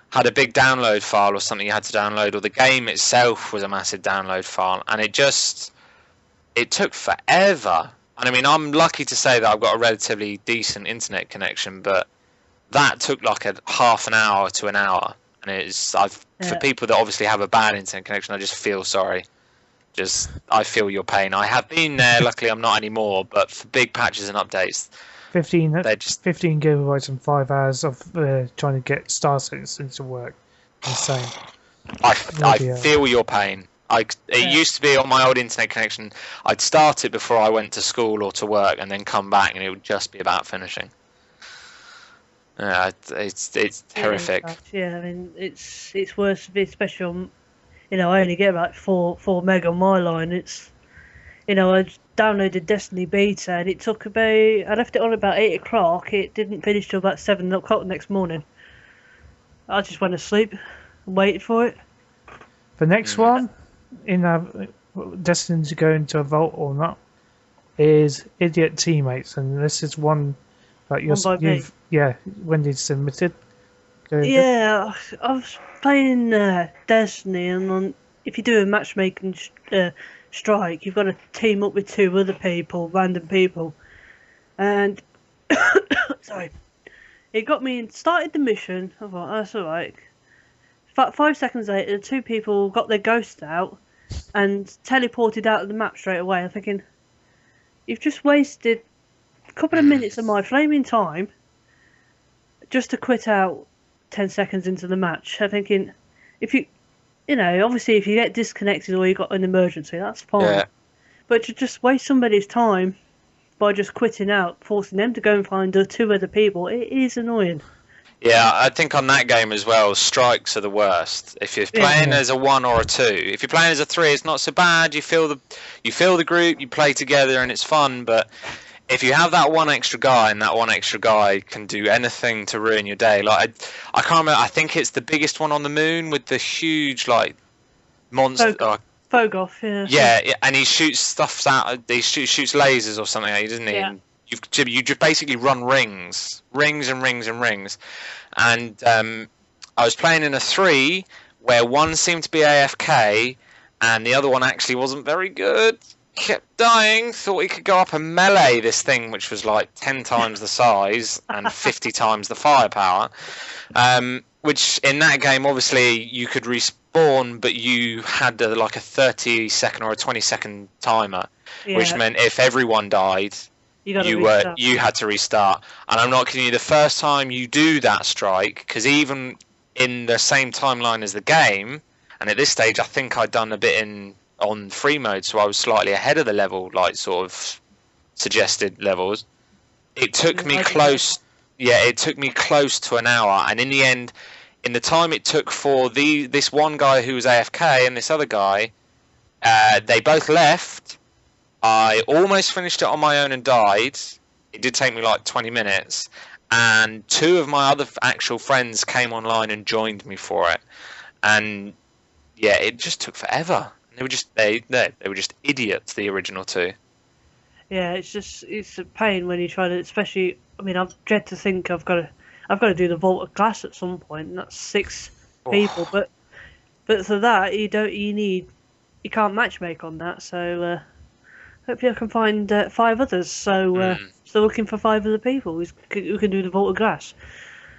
had a big download file or something you had to download, or the game itself was a massive download file, and it took forever. And I mean, I'm lucky to say that I've got a relatively decent internet connection, but that took like a half an hour to an hour. And for people that obviously have a bad internet connection, I just feel sorry. I feel your pain. I have been there, luckily I'm not anymore, but for big patches and updates, 15 gigabytes and 5 hours of trying to get Star Citizen to work. Insane. I feel your pain. It used to be on my old internet connection, I'd start it before I went to school or to work and then come back and it would just be about finishing. Yeah, it's horrific. Yeah, I mean it's worse, especially on, I only get about 4 meg on my line. It's, I downloaded Destiny beta and it took I left it on about 8 o'clock. It didn't finish till about 7 o'clock the next morning. I just went to sleep and waited for it. The next one destined to go into a vault or not is Idiot Teammates, and this is one that Wendy submitted. I was playing Destiny, and if you do a matchmaking strike, you've got to team up with 2 other people, random people, and sorry, it got me and started the mission. I thought that's all right. 5 seconds later, the 2 people got their ghost out and teleported out of the map straight away. I'm thinking, you've just wasted a couple of minutes of my flaming time just to quit out 10 seconds into the match. I'm thinking, if you obviously if you get disconnected or you got an emergency, that's fine. Yeah. But to just waste somebody's time by just quitting out, forcing them to go and find the 2 other people, it is annoying. Yeah, I think on that game as well, strikes are the worst. If you're playing as a 1 or a 2, if you're playing as a 3, it's not so bad. You feel the group, you play together, and it's fun. But if you have that one extra guy, and that one extra guy can do anything to ruin your day, like I can't remember. I think it's the biggest one on the moon with the huge monster. Fogoth, yeah. Yeah, and he shoots stuff out. He shoots lasers or something, doesn't he? Yeah. And you just basically run rings and rings and rings. And I was playing in a 3 where one seemed to be AFK and the other one actually wasn't very good. Kept dying, thought he could go up and melee this thing which was like 10 times the size and 50 times the firepower. Which in that game, obviously, you could respawn, but you had a 30-second or a 20-second timer, which meant if everyone died, you had to restart. And I'm not kidding you, the first time you do that strike, because even in the same timeline as the game, and at this stage I think I'd done a bit on free mode, so I was slightly ahead of the level, sort of suggested levels. It took me close to an hour, and in the end, in the time it took for this one guy who was AFK and this other guy, they both left. I almost finished it on my own and died. It did take me 20 minutes. And 2 of my other actual friends came online and joined me for it. And yeah, it just took forever. They were just idiots, the original 2. Yeah, it's a pain when you try to, especially. I mean, I've dread to think I've got to do the vault of glass at some point, and that's 6 people. But for that, you can't matchmake on that. So hopefully I can find 5 others. So still looking for 5 other people who can do the vault of glass.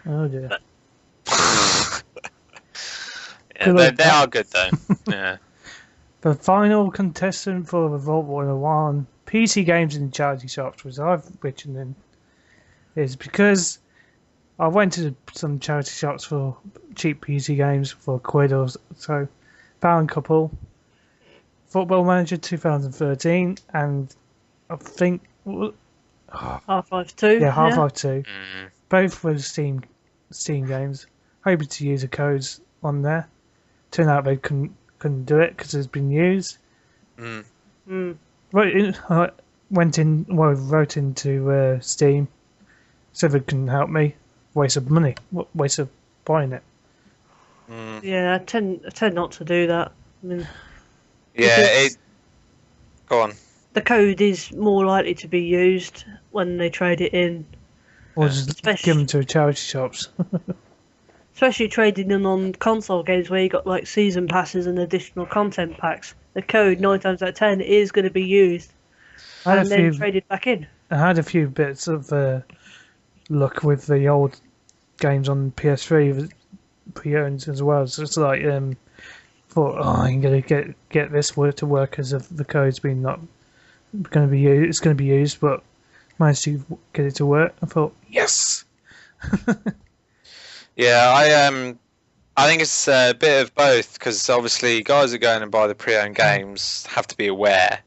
Oh dear. Yeah, Good they old are good though. Yeah. The final contestant for the Vault 101 PC games in charity shops, which I've written in, is because I went to some charity shops for cheap PC games for £1 or so. Found a couple. Football Manager 2013 and I think Half-Life 2. yeah, Half-Life 2. Mm. Both were Steam games. Hoping to use the codes on there. Turned out they couldn't do it because it's been used. Mm. Mm. I wrote into Steam, said they couldn't help me. Waste of money, waste of buying it. Mm. Yeah, I tend not to do that. I mean, Yeah, because go on. the code is more likely to be used when they trade it in, Or just give them to charity shops. especially trading in on console games where you got like season passes and additional content packs. The code 9 times out of 10 is going to be used and then traded back in. I had a few bits of luck with the old games on PS3 pre-owned as well. So it's like thought, I'm gonna get this to work as if the code's been not going to be used. It's going to be used, but managed to get it to work. I thought, yes. Yeah, I think it's a bit of both because obviously guys that go in and buy the pre-owned games have to be aware.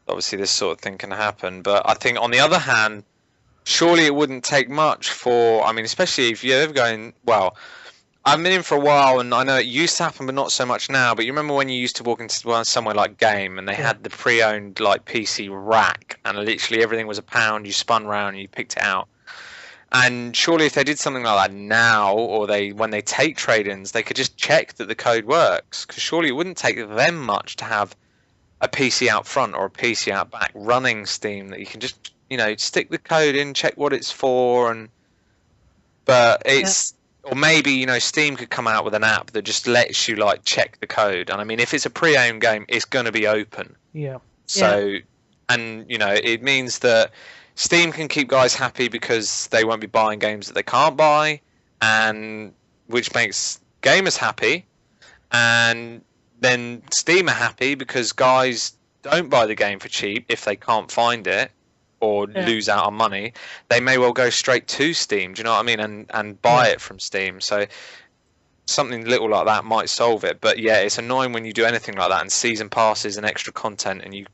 Obviously, this sort of thing can happen, but I think on the other hand, surely it wouldn't take much for. I mean, especially if you're ever going. Well, I've been in for a while, and I know it used to happen, but not so much now. But you remember when you used to walk into somewhere like Game, and they had the pre-owned like PC rack, and literally everything was £1. You spun round, and you picked it out. And surely if they did something like that now, or when they take trade-ins, they could just check that the code works. Because surely it wouldn't take them much to have a PC out front or a PC out back running Steam that you can just, stick the code in, check what it's for, but it's... Or maybe, Steam could come out with an app that just lets you, check the code. And, I mean, if it's a pre-owned game, it's going to be open. Yeah. So, and, it means that Steam can keep guys happy because they won't be buying games that they can't buy, and which makes gamers happy. And then Steam are happy because guys don't buy the game for cheap if they can't find it or lose out on money. They may well go straight to Steam, do you know what I mean, and buy it from Steam. So something little like that might solve it. But yeah, it's annoying when you do anything like that and season passes and extra content and you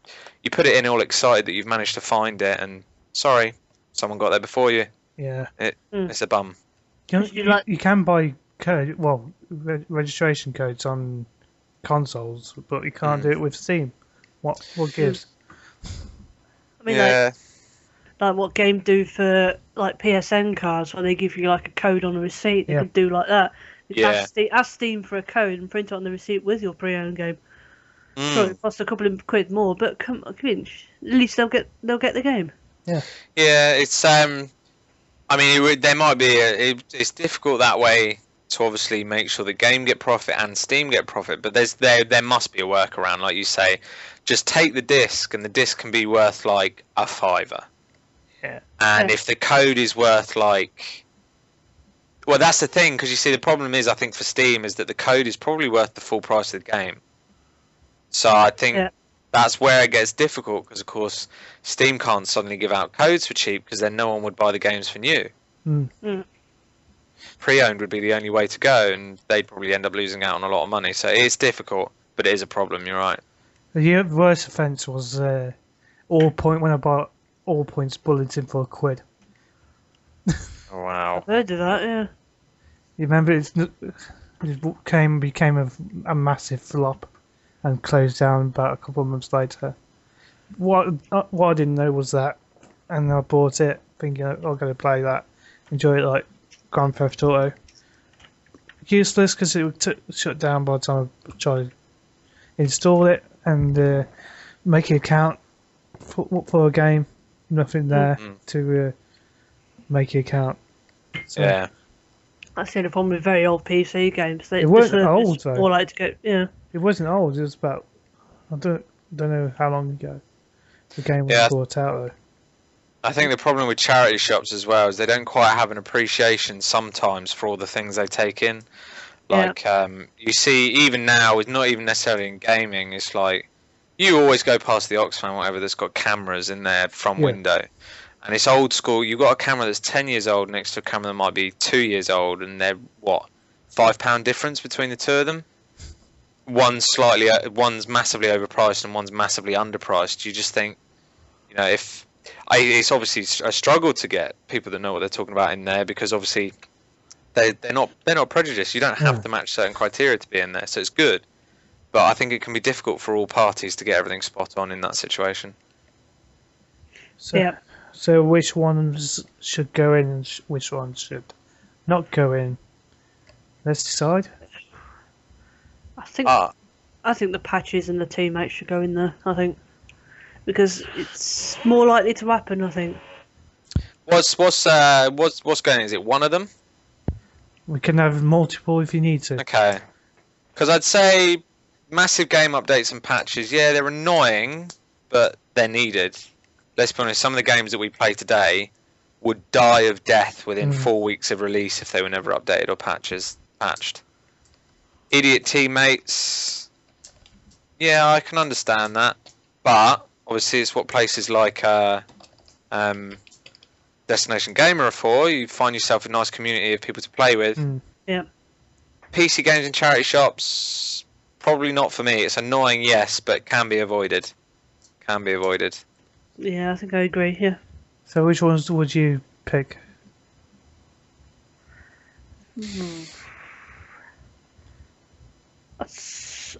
put it in all excited that you've managed to find it and sorry, someone got there before you. Yeah. It's a bum. You can buy registration codes on consoles, but you can't do it with Steam. What gives? I mean, like what Game do for like PSN cards, where they give you like a code on a receipt. They could do like that. Ask Steam for a code and print it on the receipt with your pre-owned game. Sure, it costs a couple of quid more, but come on, at least they'll get the game. Yeah. Yeah, it's I mean, there might be it's difficult that way to obviously make sure the game get profit and Steam get profit, but there must be a workaround, like you say. Just take the disc, and the disc can be worth like £5. Yeah. And if the code is worth well, that's the thing, because you see, the problem is, I think for Steam, is that the code is probably worth the full price of the game. So I think that's where it gets difficult, because of course Steam can't suddenly give out codes for cheap, because then no one would buy the games for new. Pre-owned would be the only way to go, and they'd probably end up losing out on a lot of money. So it's difficult, but it is a problem. You're right. The worst offence was when I bought All Points Bulletin for £1. Oh, wow. I've heard of that, yeah. You remember it became a massive flop and closed down about a couple of months later. What I didn't know was that, and I bought it thinking I'm going to play that, enjoy it like Grand Theft Auto. Useless because it would shut down by the time I tried to install it and make an account for a game. Nothing there to make an account. So, yeah. That's the only problem with very old PC games. It wasn't old though. More like to go, yeah. It wasn't old. It was about I don't know how long ago the game was brought out though. I think the problem with charity shops as well is they don't quite have an appreciation sometimes for all the things they take in. Like you see, even now, it's not even necessarily in gaming. It's like you always go past the Oxfam, whatever, that's got cameras in their front window, and it's old school. You've got a camera that's 10 years old next to a camera that might be 2 years old, and they're what, £5 difference between the two of them. One's massively overpriced and one's massively underpriced. You just think, you know, it's obviously a struggle to get people that know what they're talking about in there, because obviously they're not prejudiced. You don't have to match certain criteria to be in there, so it's good. But I think it can be difficult for all parties to get everything spot on in that situation. So which ones should go in and which ones should not go in? Let's decide. I think the patches and the teammates should go in there. I think, because it's more likely to happen. I think. What's going? Is it one of them? We can have multiple if you need to. Okay. Because I'd say massive game updates and patches, yeah, they're annoying, but they're needed. Let's be honest, some of the games that we play today would die of death within 4 weeks of release if they were never updated or patched. Idiot teammates, yeah, I can understand that. But, obviously, it's what places like Destination Gamer are for. You find yourself a nice community of people to play with. Yeah. PC games in charity shops, probably not for me. It's annoying, yes, but can be avoided. Yeah, I think I agree. Yeah. So which ones would you pick?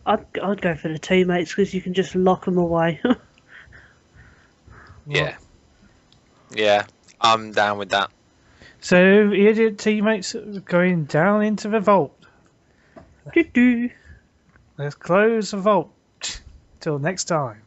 I'd go for the teammates, because you can just lock them away. Yeah, I'm down with that. So idiot teammates are going down into the vault. Doo-doo. Let's close the vault. Till next time.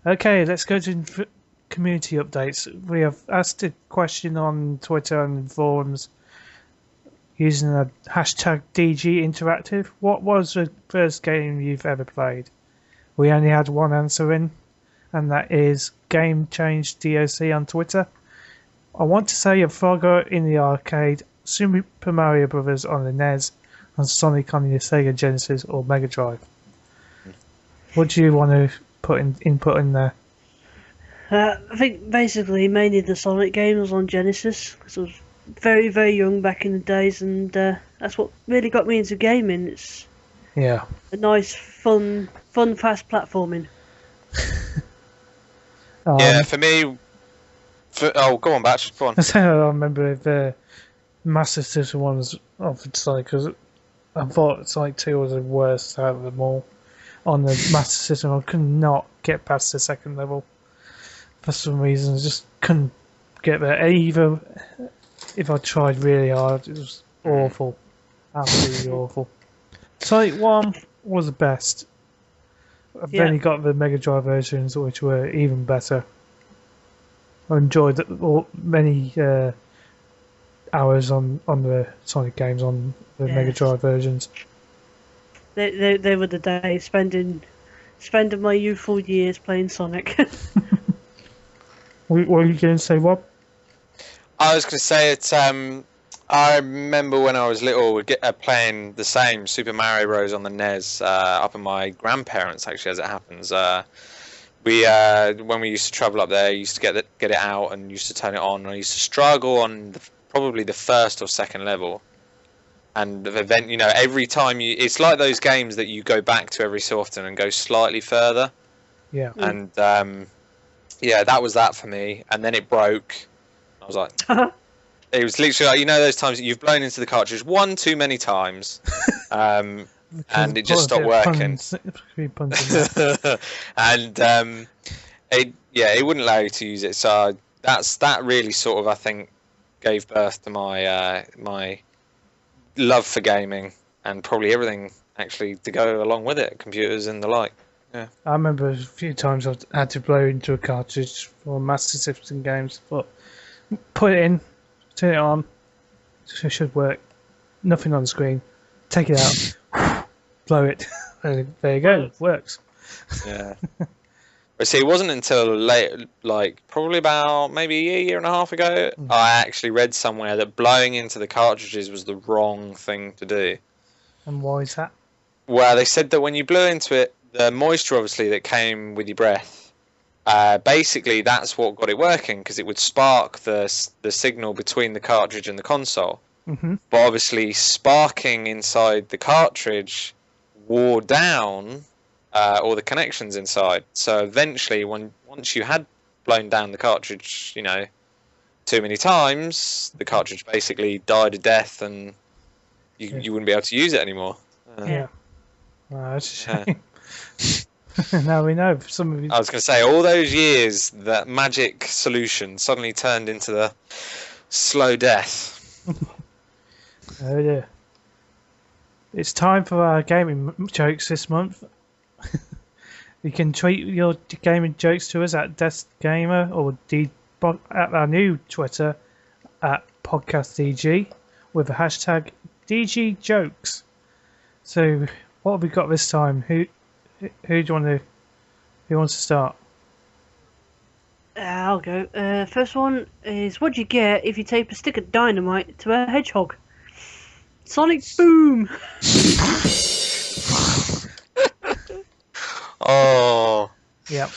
Okay, let's go to community updates. We have asked a question on Twitter and forums using the hashtag DG Interactive. What was the first game you've ever played? We only had one answer in, and that is Game Change DOC on Twitter. I want to say a Frogger in the arcade, Super Mario Brothers on the NES, and Sonic on the Sega Genesis or Mega Drive. What do you want to input in there? I think basically mainly the Sonic games on Genesis, because I was very, very young back in the days, and that's what really got me into gaming. It's a nice, fun, fast platforming. Yeah, for me. Go on, Batch. Go on. I remember the Master System ones offered Sonic, because I thought Sonic 2 was the worst out of them all. On the Master System, I could not get past the second level. For some reason, I just couldn't get there. Even if I tried really hard, it was awful. Absolutely awful. Sonic 1 was the best. I've only got the Mega Drive versions, which were even better. I enjoyed many hours on the Sonic games on the Mega Drive versions. They were the days, spending my youthful years playing Sonic. What were you going to say, Rob? I was going to say it's. I remember when I was little, playing the same Super Mario Bros on the NES up at my grandparents. Actually, as it happens, when we used to travel up there, used to get it out and used to turn it on. And I used to struggle on probably the first or second level. And the event, every time it's like those games that you go back to every so often and go slightly further. Yeah. And that was that for me. And then it broke. I was like, it was literally like, those times that you've blown into the cartridge one too many times, and it just stopped working. And it wouldn't allow you to use it. So that really sort of, I think, gave birth to my my love for gaming and probably everything actually to go along with it, computers and the like. Yeah. I remember a few times I've had to blow into a cartridge for Master System games, but put it in, turn it on, it should work. Nothing on the screen. Take it out, blow it. And there you go, works. Yeah. But see, it wasn't until late, like probably about maybe a year and a half ago, I actually read somewhere that blowing into the cartridges was the wrong thing to do. And why is that? Well, they said that when you blew into it, the moisture obviously that came with your breath, basically that's what got it working, because it would spark the signal between the cartridge and the console. Mm-hmm. But obviously sparking inside the cartridge wore down all the connections inside. So eventually, once you had blown down the cartridge, too many times, the cartridge basically died a death, and you wouldn't be able to use it anymore. Yeah. Well, that's a shame. Now we know. Some of you. I was going to say, all those years, that magic solution suddenly turned into the slow death. Oh dear. It's time for our gaming jokes this month. You can tweet your gaming jokes to us at DeskGamer or at our new Twitter at PodcastDG with the hashtag DGJokes. So, what have we got this time? Who wants to start? I'll go. First one is, what do you get if you tape a stick of dynamite to a hedgehog? Sonic boom! Oh. Yep.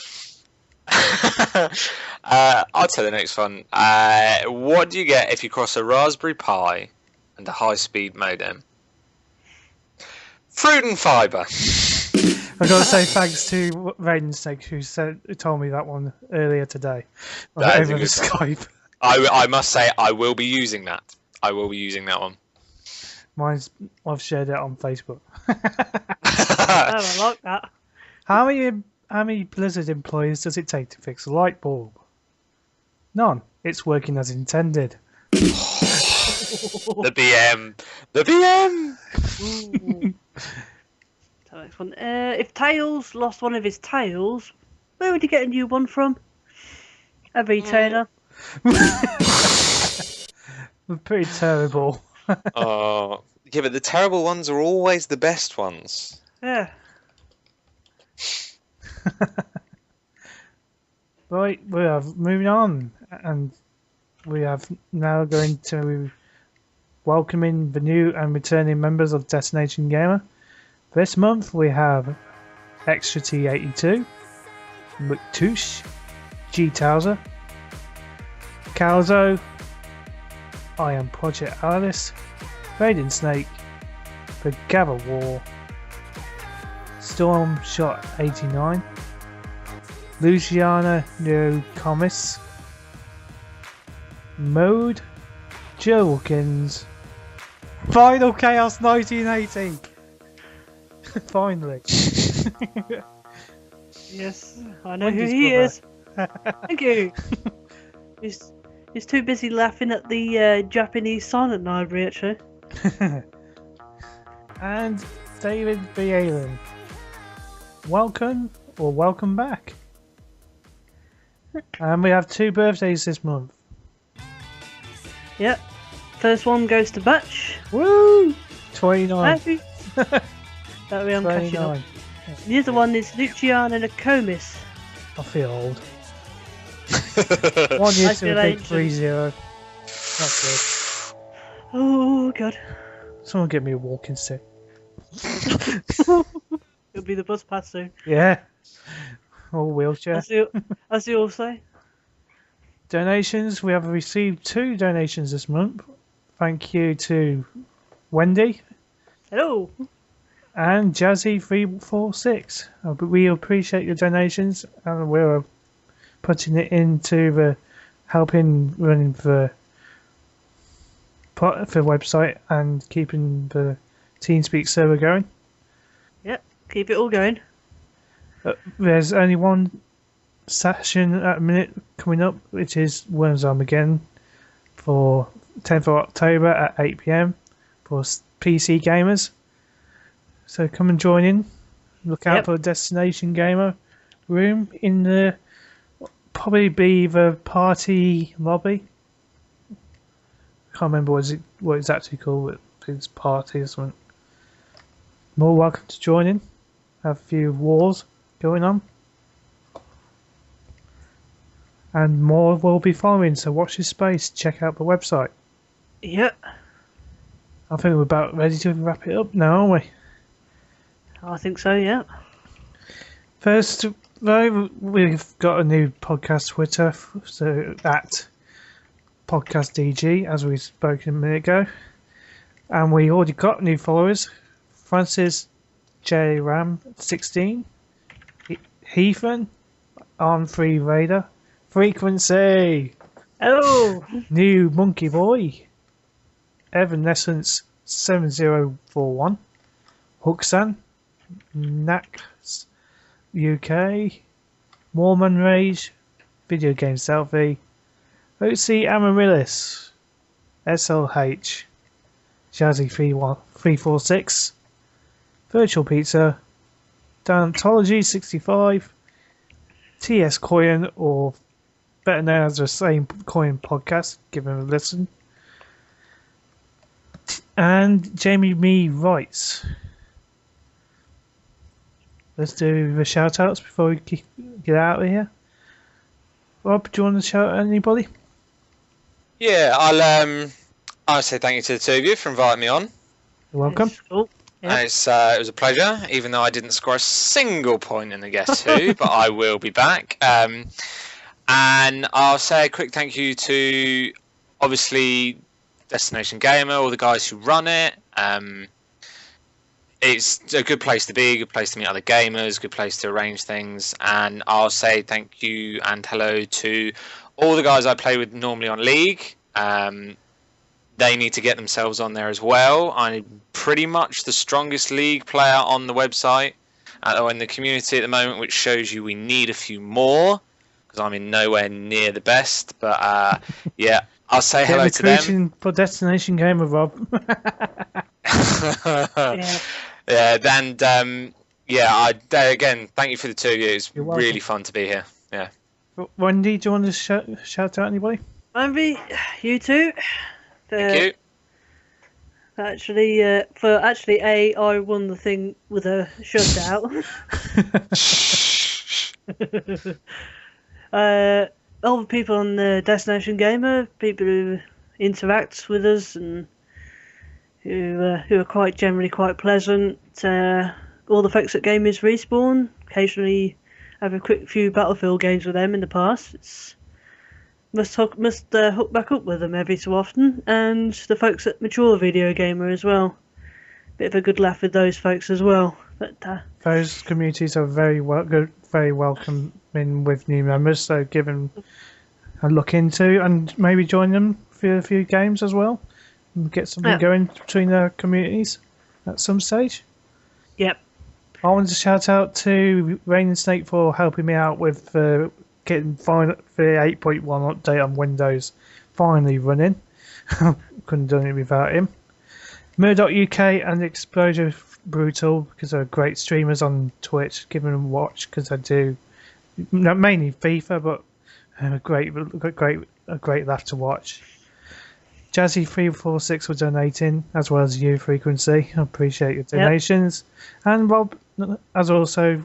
I'll tell the next one. What do you get if you cross a Raspberry Pi and a high-speed modem? Fruit and fibre. I've got to say thanks to Raidensteak who told me that one earlier today That is over a the good one. Skype. I must say, I will be using that. I will be using that one. I've shared it on Facebook. Oh, I like that. How many Blizzard employees does it take to fix a light bulb? None. It's working as intended. The BM. The BM. Ooh. So next one. If Tails lost one of his tails, where would he get a new one from? A retailer. Pretty terrible. Oh, yeah, but the terrible ones are always the best ones. Yeah. Right, we are moving on, and we have now going to welcoming the new and returning members of Destination Gamer. This month we have Extra T82, McToosh, G Towser, Calzo, I Am Project Alice, Raiden Snake, The Gather War, Storm Shot 89, Luciana Neocomis, Mode, Jilkins, Final Chaos 1980! Finally. Yes, I know who Wendy's he brother. is. Thank you. He's too busy laughing at the Japanese silent library, actually. And David B. Allen. Welcome or welcome back. And we have 2 birthdays this month. Yep. First one goes to Butch. Woo! 29. Happy. That way I'm catching up. 29. The other one is Luciana Nakomis. I feel old. 1 year I to a feel big ancient. 3-0. Not good. Oh god. Someone get me a walking stick. It'll be the bus pass soon. Yeah. Or wheelchair. As you all say. Donations. We have received 2 donations this month. Thank you to Wendy Hello. and Jazzy346. We appreciate your donations, and we're putting it into the helping running the website and keeping the TeamSpeak server going. Yep. Keep it all going. There's only one session at a minute coming up, which is Worms Armageddon for 10th of October at 8 PM for PC gamers. So come and join in. Look out Yep. for a Destination Gamer room in the probably be the party lobby. Can't remember what it's actually called. It's party or something. More welcome to join in. Have a few wars going on. And more will be following, so watch this space. Check out the website. Yep. I think we're about ready to wrap it up now, aren't we? I think so. Yeah. First, though, we've got a new podcast Twitter, so at podcastdg, as we spoke a minute ago, and we already got new followers: Francis J Ram 16, Heathen, On3 Raider, Frequencey, Oh. New Monkey Boy, Evanescence 7041, Hooksan, Nax UK, Mormon Rage, Video Game Selfie, OC Amaryllis, SLH, Jazzy 346, Virtual Pizza, Dantology 65, TS Coin, or better known as the Same Coin Podcast, give him a listen, and Jamie Me Writes. Let's do the shout outs before we get out of here. Rob, do you want to shout at anybody? Yeah, I'll say thank you to the two of you for inviting me on. You're welcome. It's cool. Yep. It was a pleasure, even though I didn't score a single point in the Guess Who, but I will be back. And I'll say a quick thank you to, obviously, Destination Gamer, all the guys who run it. It's a good place to be, a good place to meet other gamers, good place to arrange things. And I'll say thank you and hello to all the guys I play with normally on League. They need to get themselves on there as well. I'm pretty much the strongest League player on the website in the community at the moment, which shows you we need a few more because I'm in nowhere near the best. But yeah, I'll say hello to them. For Destination Gamer, Rob. Yeah. Yeah, and again, thank you for the two of you. It's You're welcome. really fun to be here. Yeah. Wendy, do you want to shout out anybody? Envy, you too. Thank you. Actually, I won the thing with a shutout. All the people on the Destination Gamer, people who interact with us and who are generally quite pleasant. All the folks at Gamers Respawn, occasionally have a quick few Battlefield games with them in the past. Must hook back up with them every so often, and the folks at Mature Video Gamer as well. Bit of a good laugh with those folks as well. But Those communities are very welcoming with new members, so give them a look into and maybe join them for a few games as well. And get something going between their communities at some stage. yep. I wanted to shout out to Rain and Snake for helping me out with getting the 8.1 update on Windows finally running. Couldn't have done it without him. Murdoch UK and Exposure Brutal, because they're great streamers on Twitch. Give them a watch because I do mainly FIFA, but a great laugh to watch. Jazzy 346 for donating, as well as you, Frequency. I appreciate your donations. Yep. And Rob, as also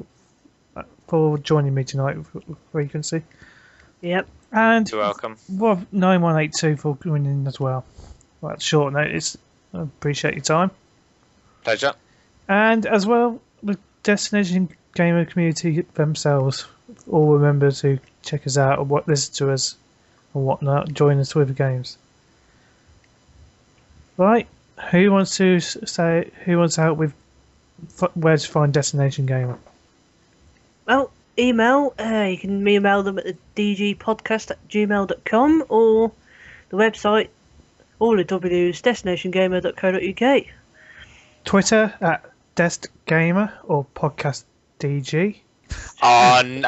for joining me tonight with Frequency. Yep. And You're welcome. Rob 9182 for joining as well. Well, that's short notice. I appreciate your time. Pleasure. And as well, the Destination Gamer community themselves, all the members who check us out or listen to us and whatnot, join us with the games. Right, who wants to help with where to find Destination Gamer? Well, email. You can email them at the dgpodcast@gmail.com or the website, all the W's, destinationgamer.co.uk. Twitter at DestGamer or PodcastDG. On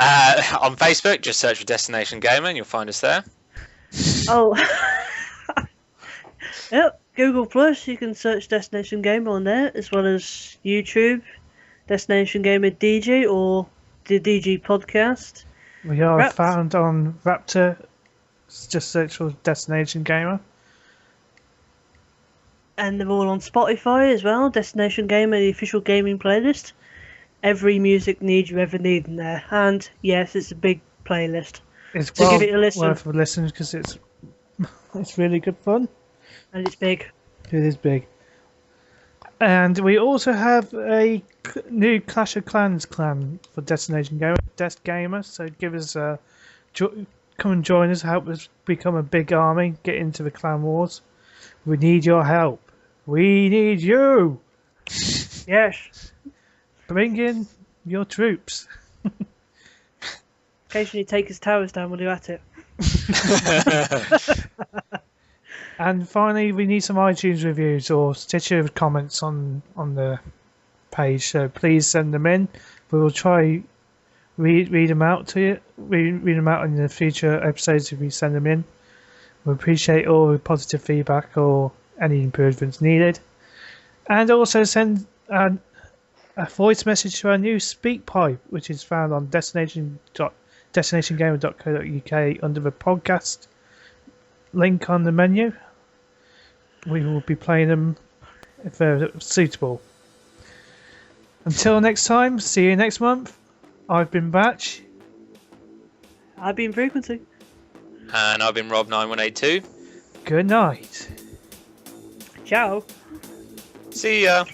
Facebook, just search for Destination Gamer and you'll find us there. Oh, yep. Google Plus, you can search Destination Gamer on there, as well as YouTube, Destination Gamer DG or the DG podcast. We are Rapt- found on Raptor. Just search for Destination Gamer. And they're all on Spotify as well. Destination Gamer, the official gaming playlist. Every music need you ever need in there. And yes, it's a big playlist. It's So well give it a listen. worth a listen because it's really good fun. And it's big. It is big. And we also have a new Clash of Clans clan for Destination Gamer, Desk Gamer. So give us come and join us, help us become a big army, get into the clan wars. We need your help. We need you. Yes. Bring in your troops. Occasionally take his towers down while you're at it. And finally, we need some iTunes reviews or Stitcher comments on the page. So please send them in. We will try read them out to you. Read them out in the future episodes if we send them in. We appreciate all the positive feedback or any improvements needed. And also send a voice message to our new SpeakPipe, which is found on destinationgamer.co.uk under the podcast link on the menu. We will be playing them if they're suitable. Until next time, see you next month. I've been Batch. I've been Frequency. And I've been Rob9182. Good night. Ciao. See ya.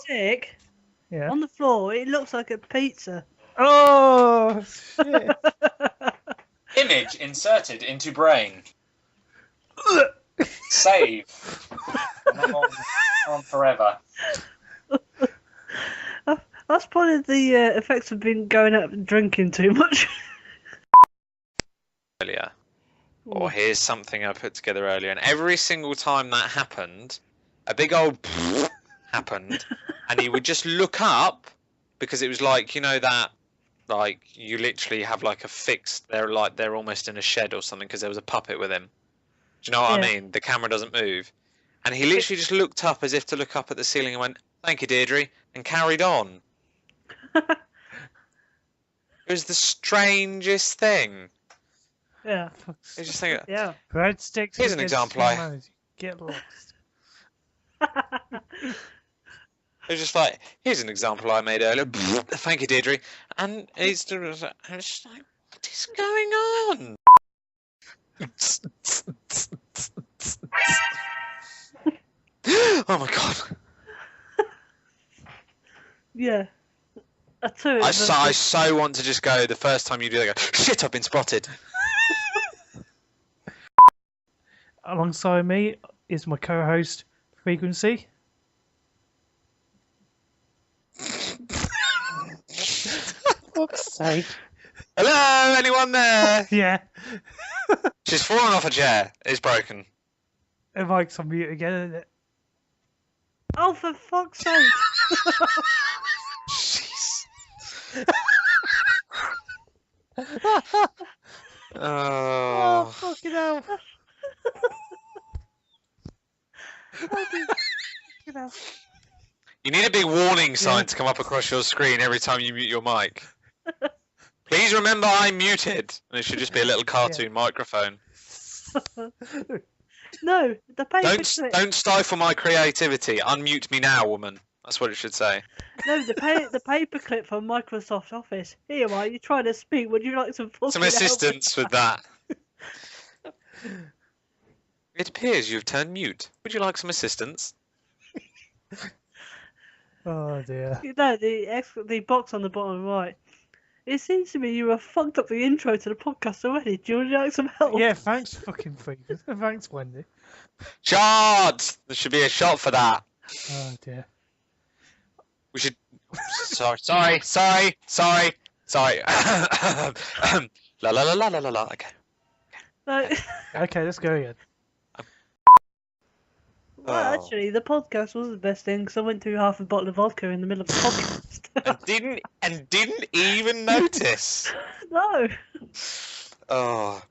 Sick. Yeah. On the floor, it looks like a pizza. Oh shit. Image inserted into brain. Save. On forever. That's probably the effects of being going out and drinking too much. Earlier. Or here's something I put together earlier. And every single time that happened, a big old happened. And he would just look up because it was like, you know, that like you literally have like a fixed, they're almost in a shed or something because there was a puppet with him. Do you know what I mean? The camera doesn't move. And he literally just looked up as if to look up at the ceiling and went, "Thank you, Deirdre," and carried on. It was the strangest thing. Yeah. I was just thinking, Yeah. Breadsticks. Here's an example Get lost. it was just like, here's an example I made earlier. Thank you, Deirdre. And it's just like, what is going on? Oh my god. Yeah. A two. I so want to just go, the first time you do that, go, shit, I've been spotted. Alongside me is my co-host, Frequency. Fuck's sake. Hello, anyone there? Yeah. She's fallen off a chair. It's broken. The mic's on mute again, isn't it? Oh, for fuck's sake. Jeez. Oh, Oh. fucking hell. You need a big warning sign to come up across your screen every time you mute your mic. Please remember I'm muted. And it should just be a little cartoon microphone. No, the paper clip. Don't stifle my creativity. Unmute me now, woman. That's what it should say. No, the paperclip from Microsoft Office. Here, Mike, you're trying to speak. Would you like some fucking Some help? assistance with that. It appears you've turned mute. Would you like some assistance? Oh dear. You know, the box on the bottom right. It seems to me you have fucked up the intro to the podcast already. Do you like some help? Yeah, thanks, fucking Frequencey. Thanks, Wendy. Shot! There should be a shot for that. Oh dear. We should. Sorry. La la la la la la la. Okay. No. Okay, let's go again. Well, Oh. actually, the podcast was the best thing because I went through half a bottle of vodka in the middle of the podcast. And didn't even notice. No. Oh.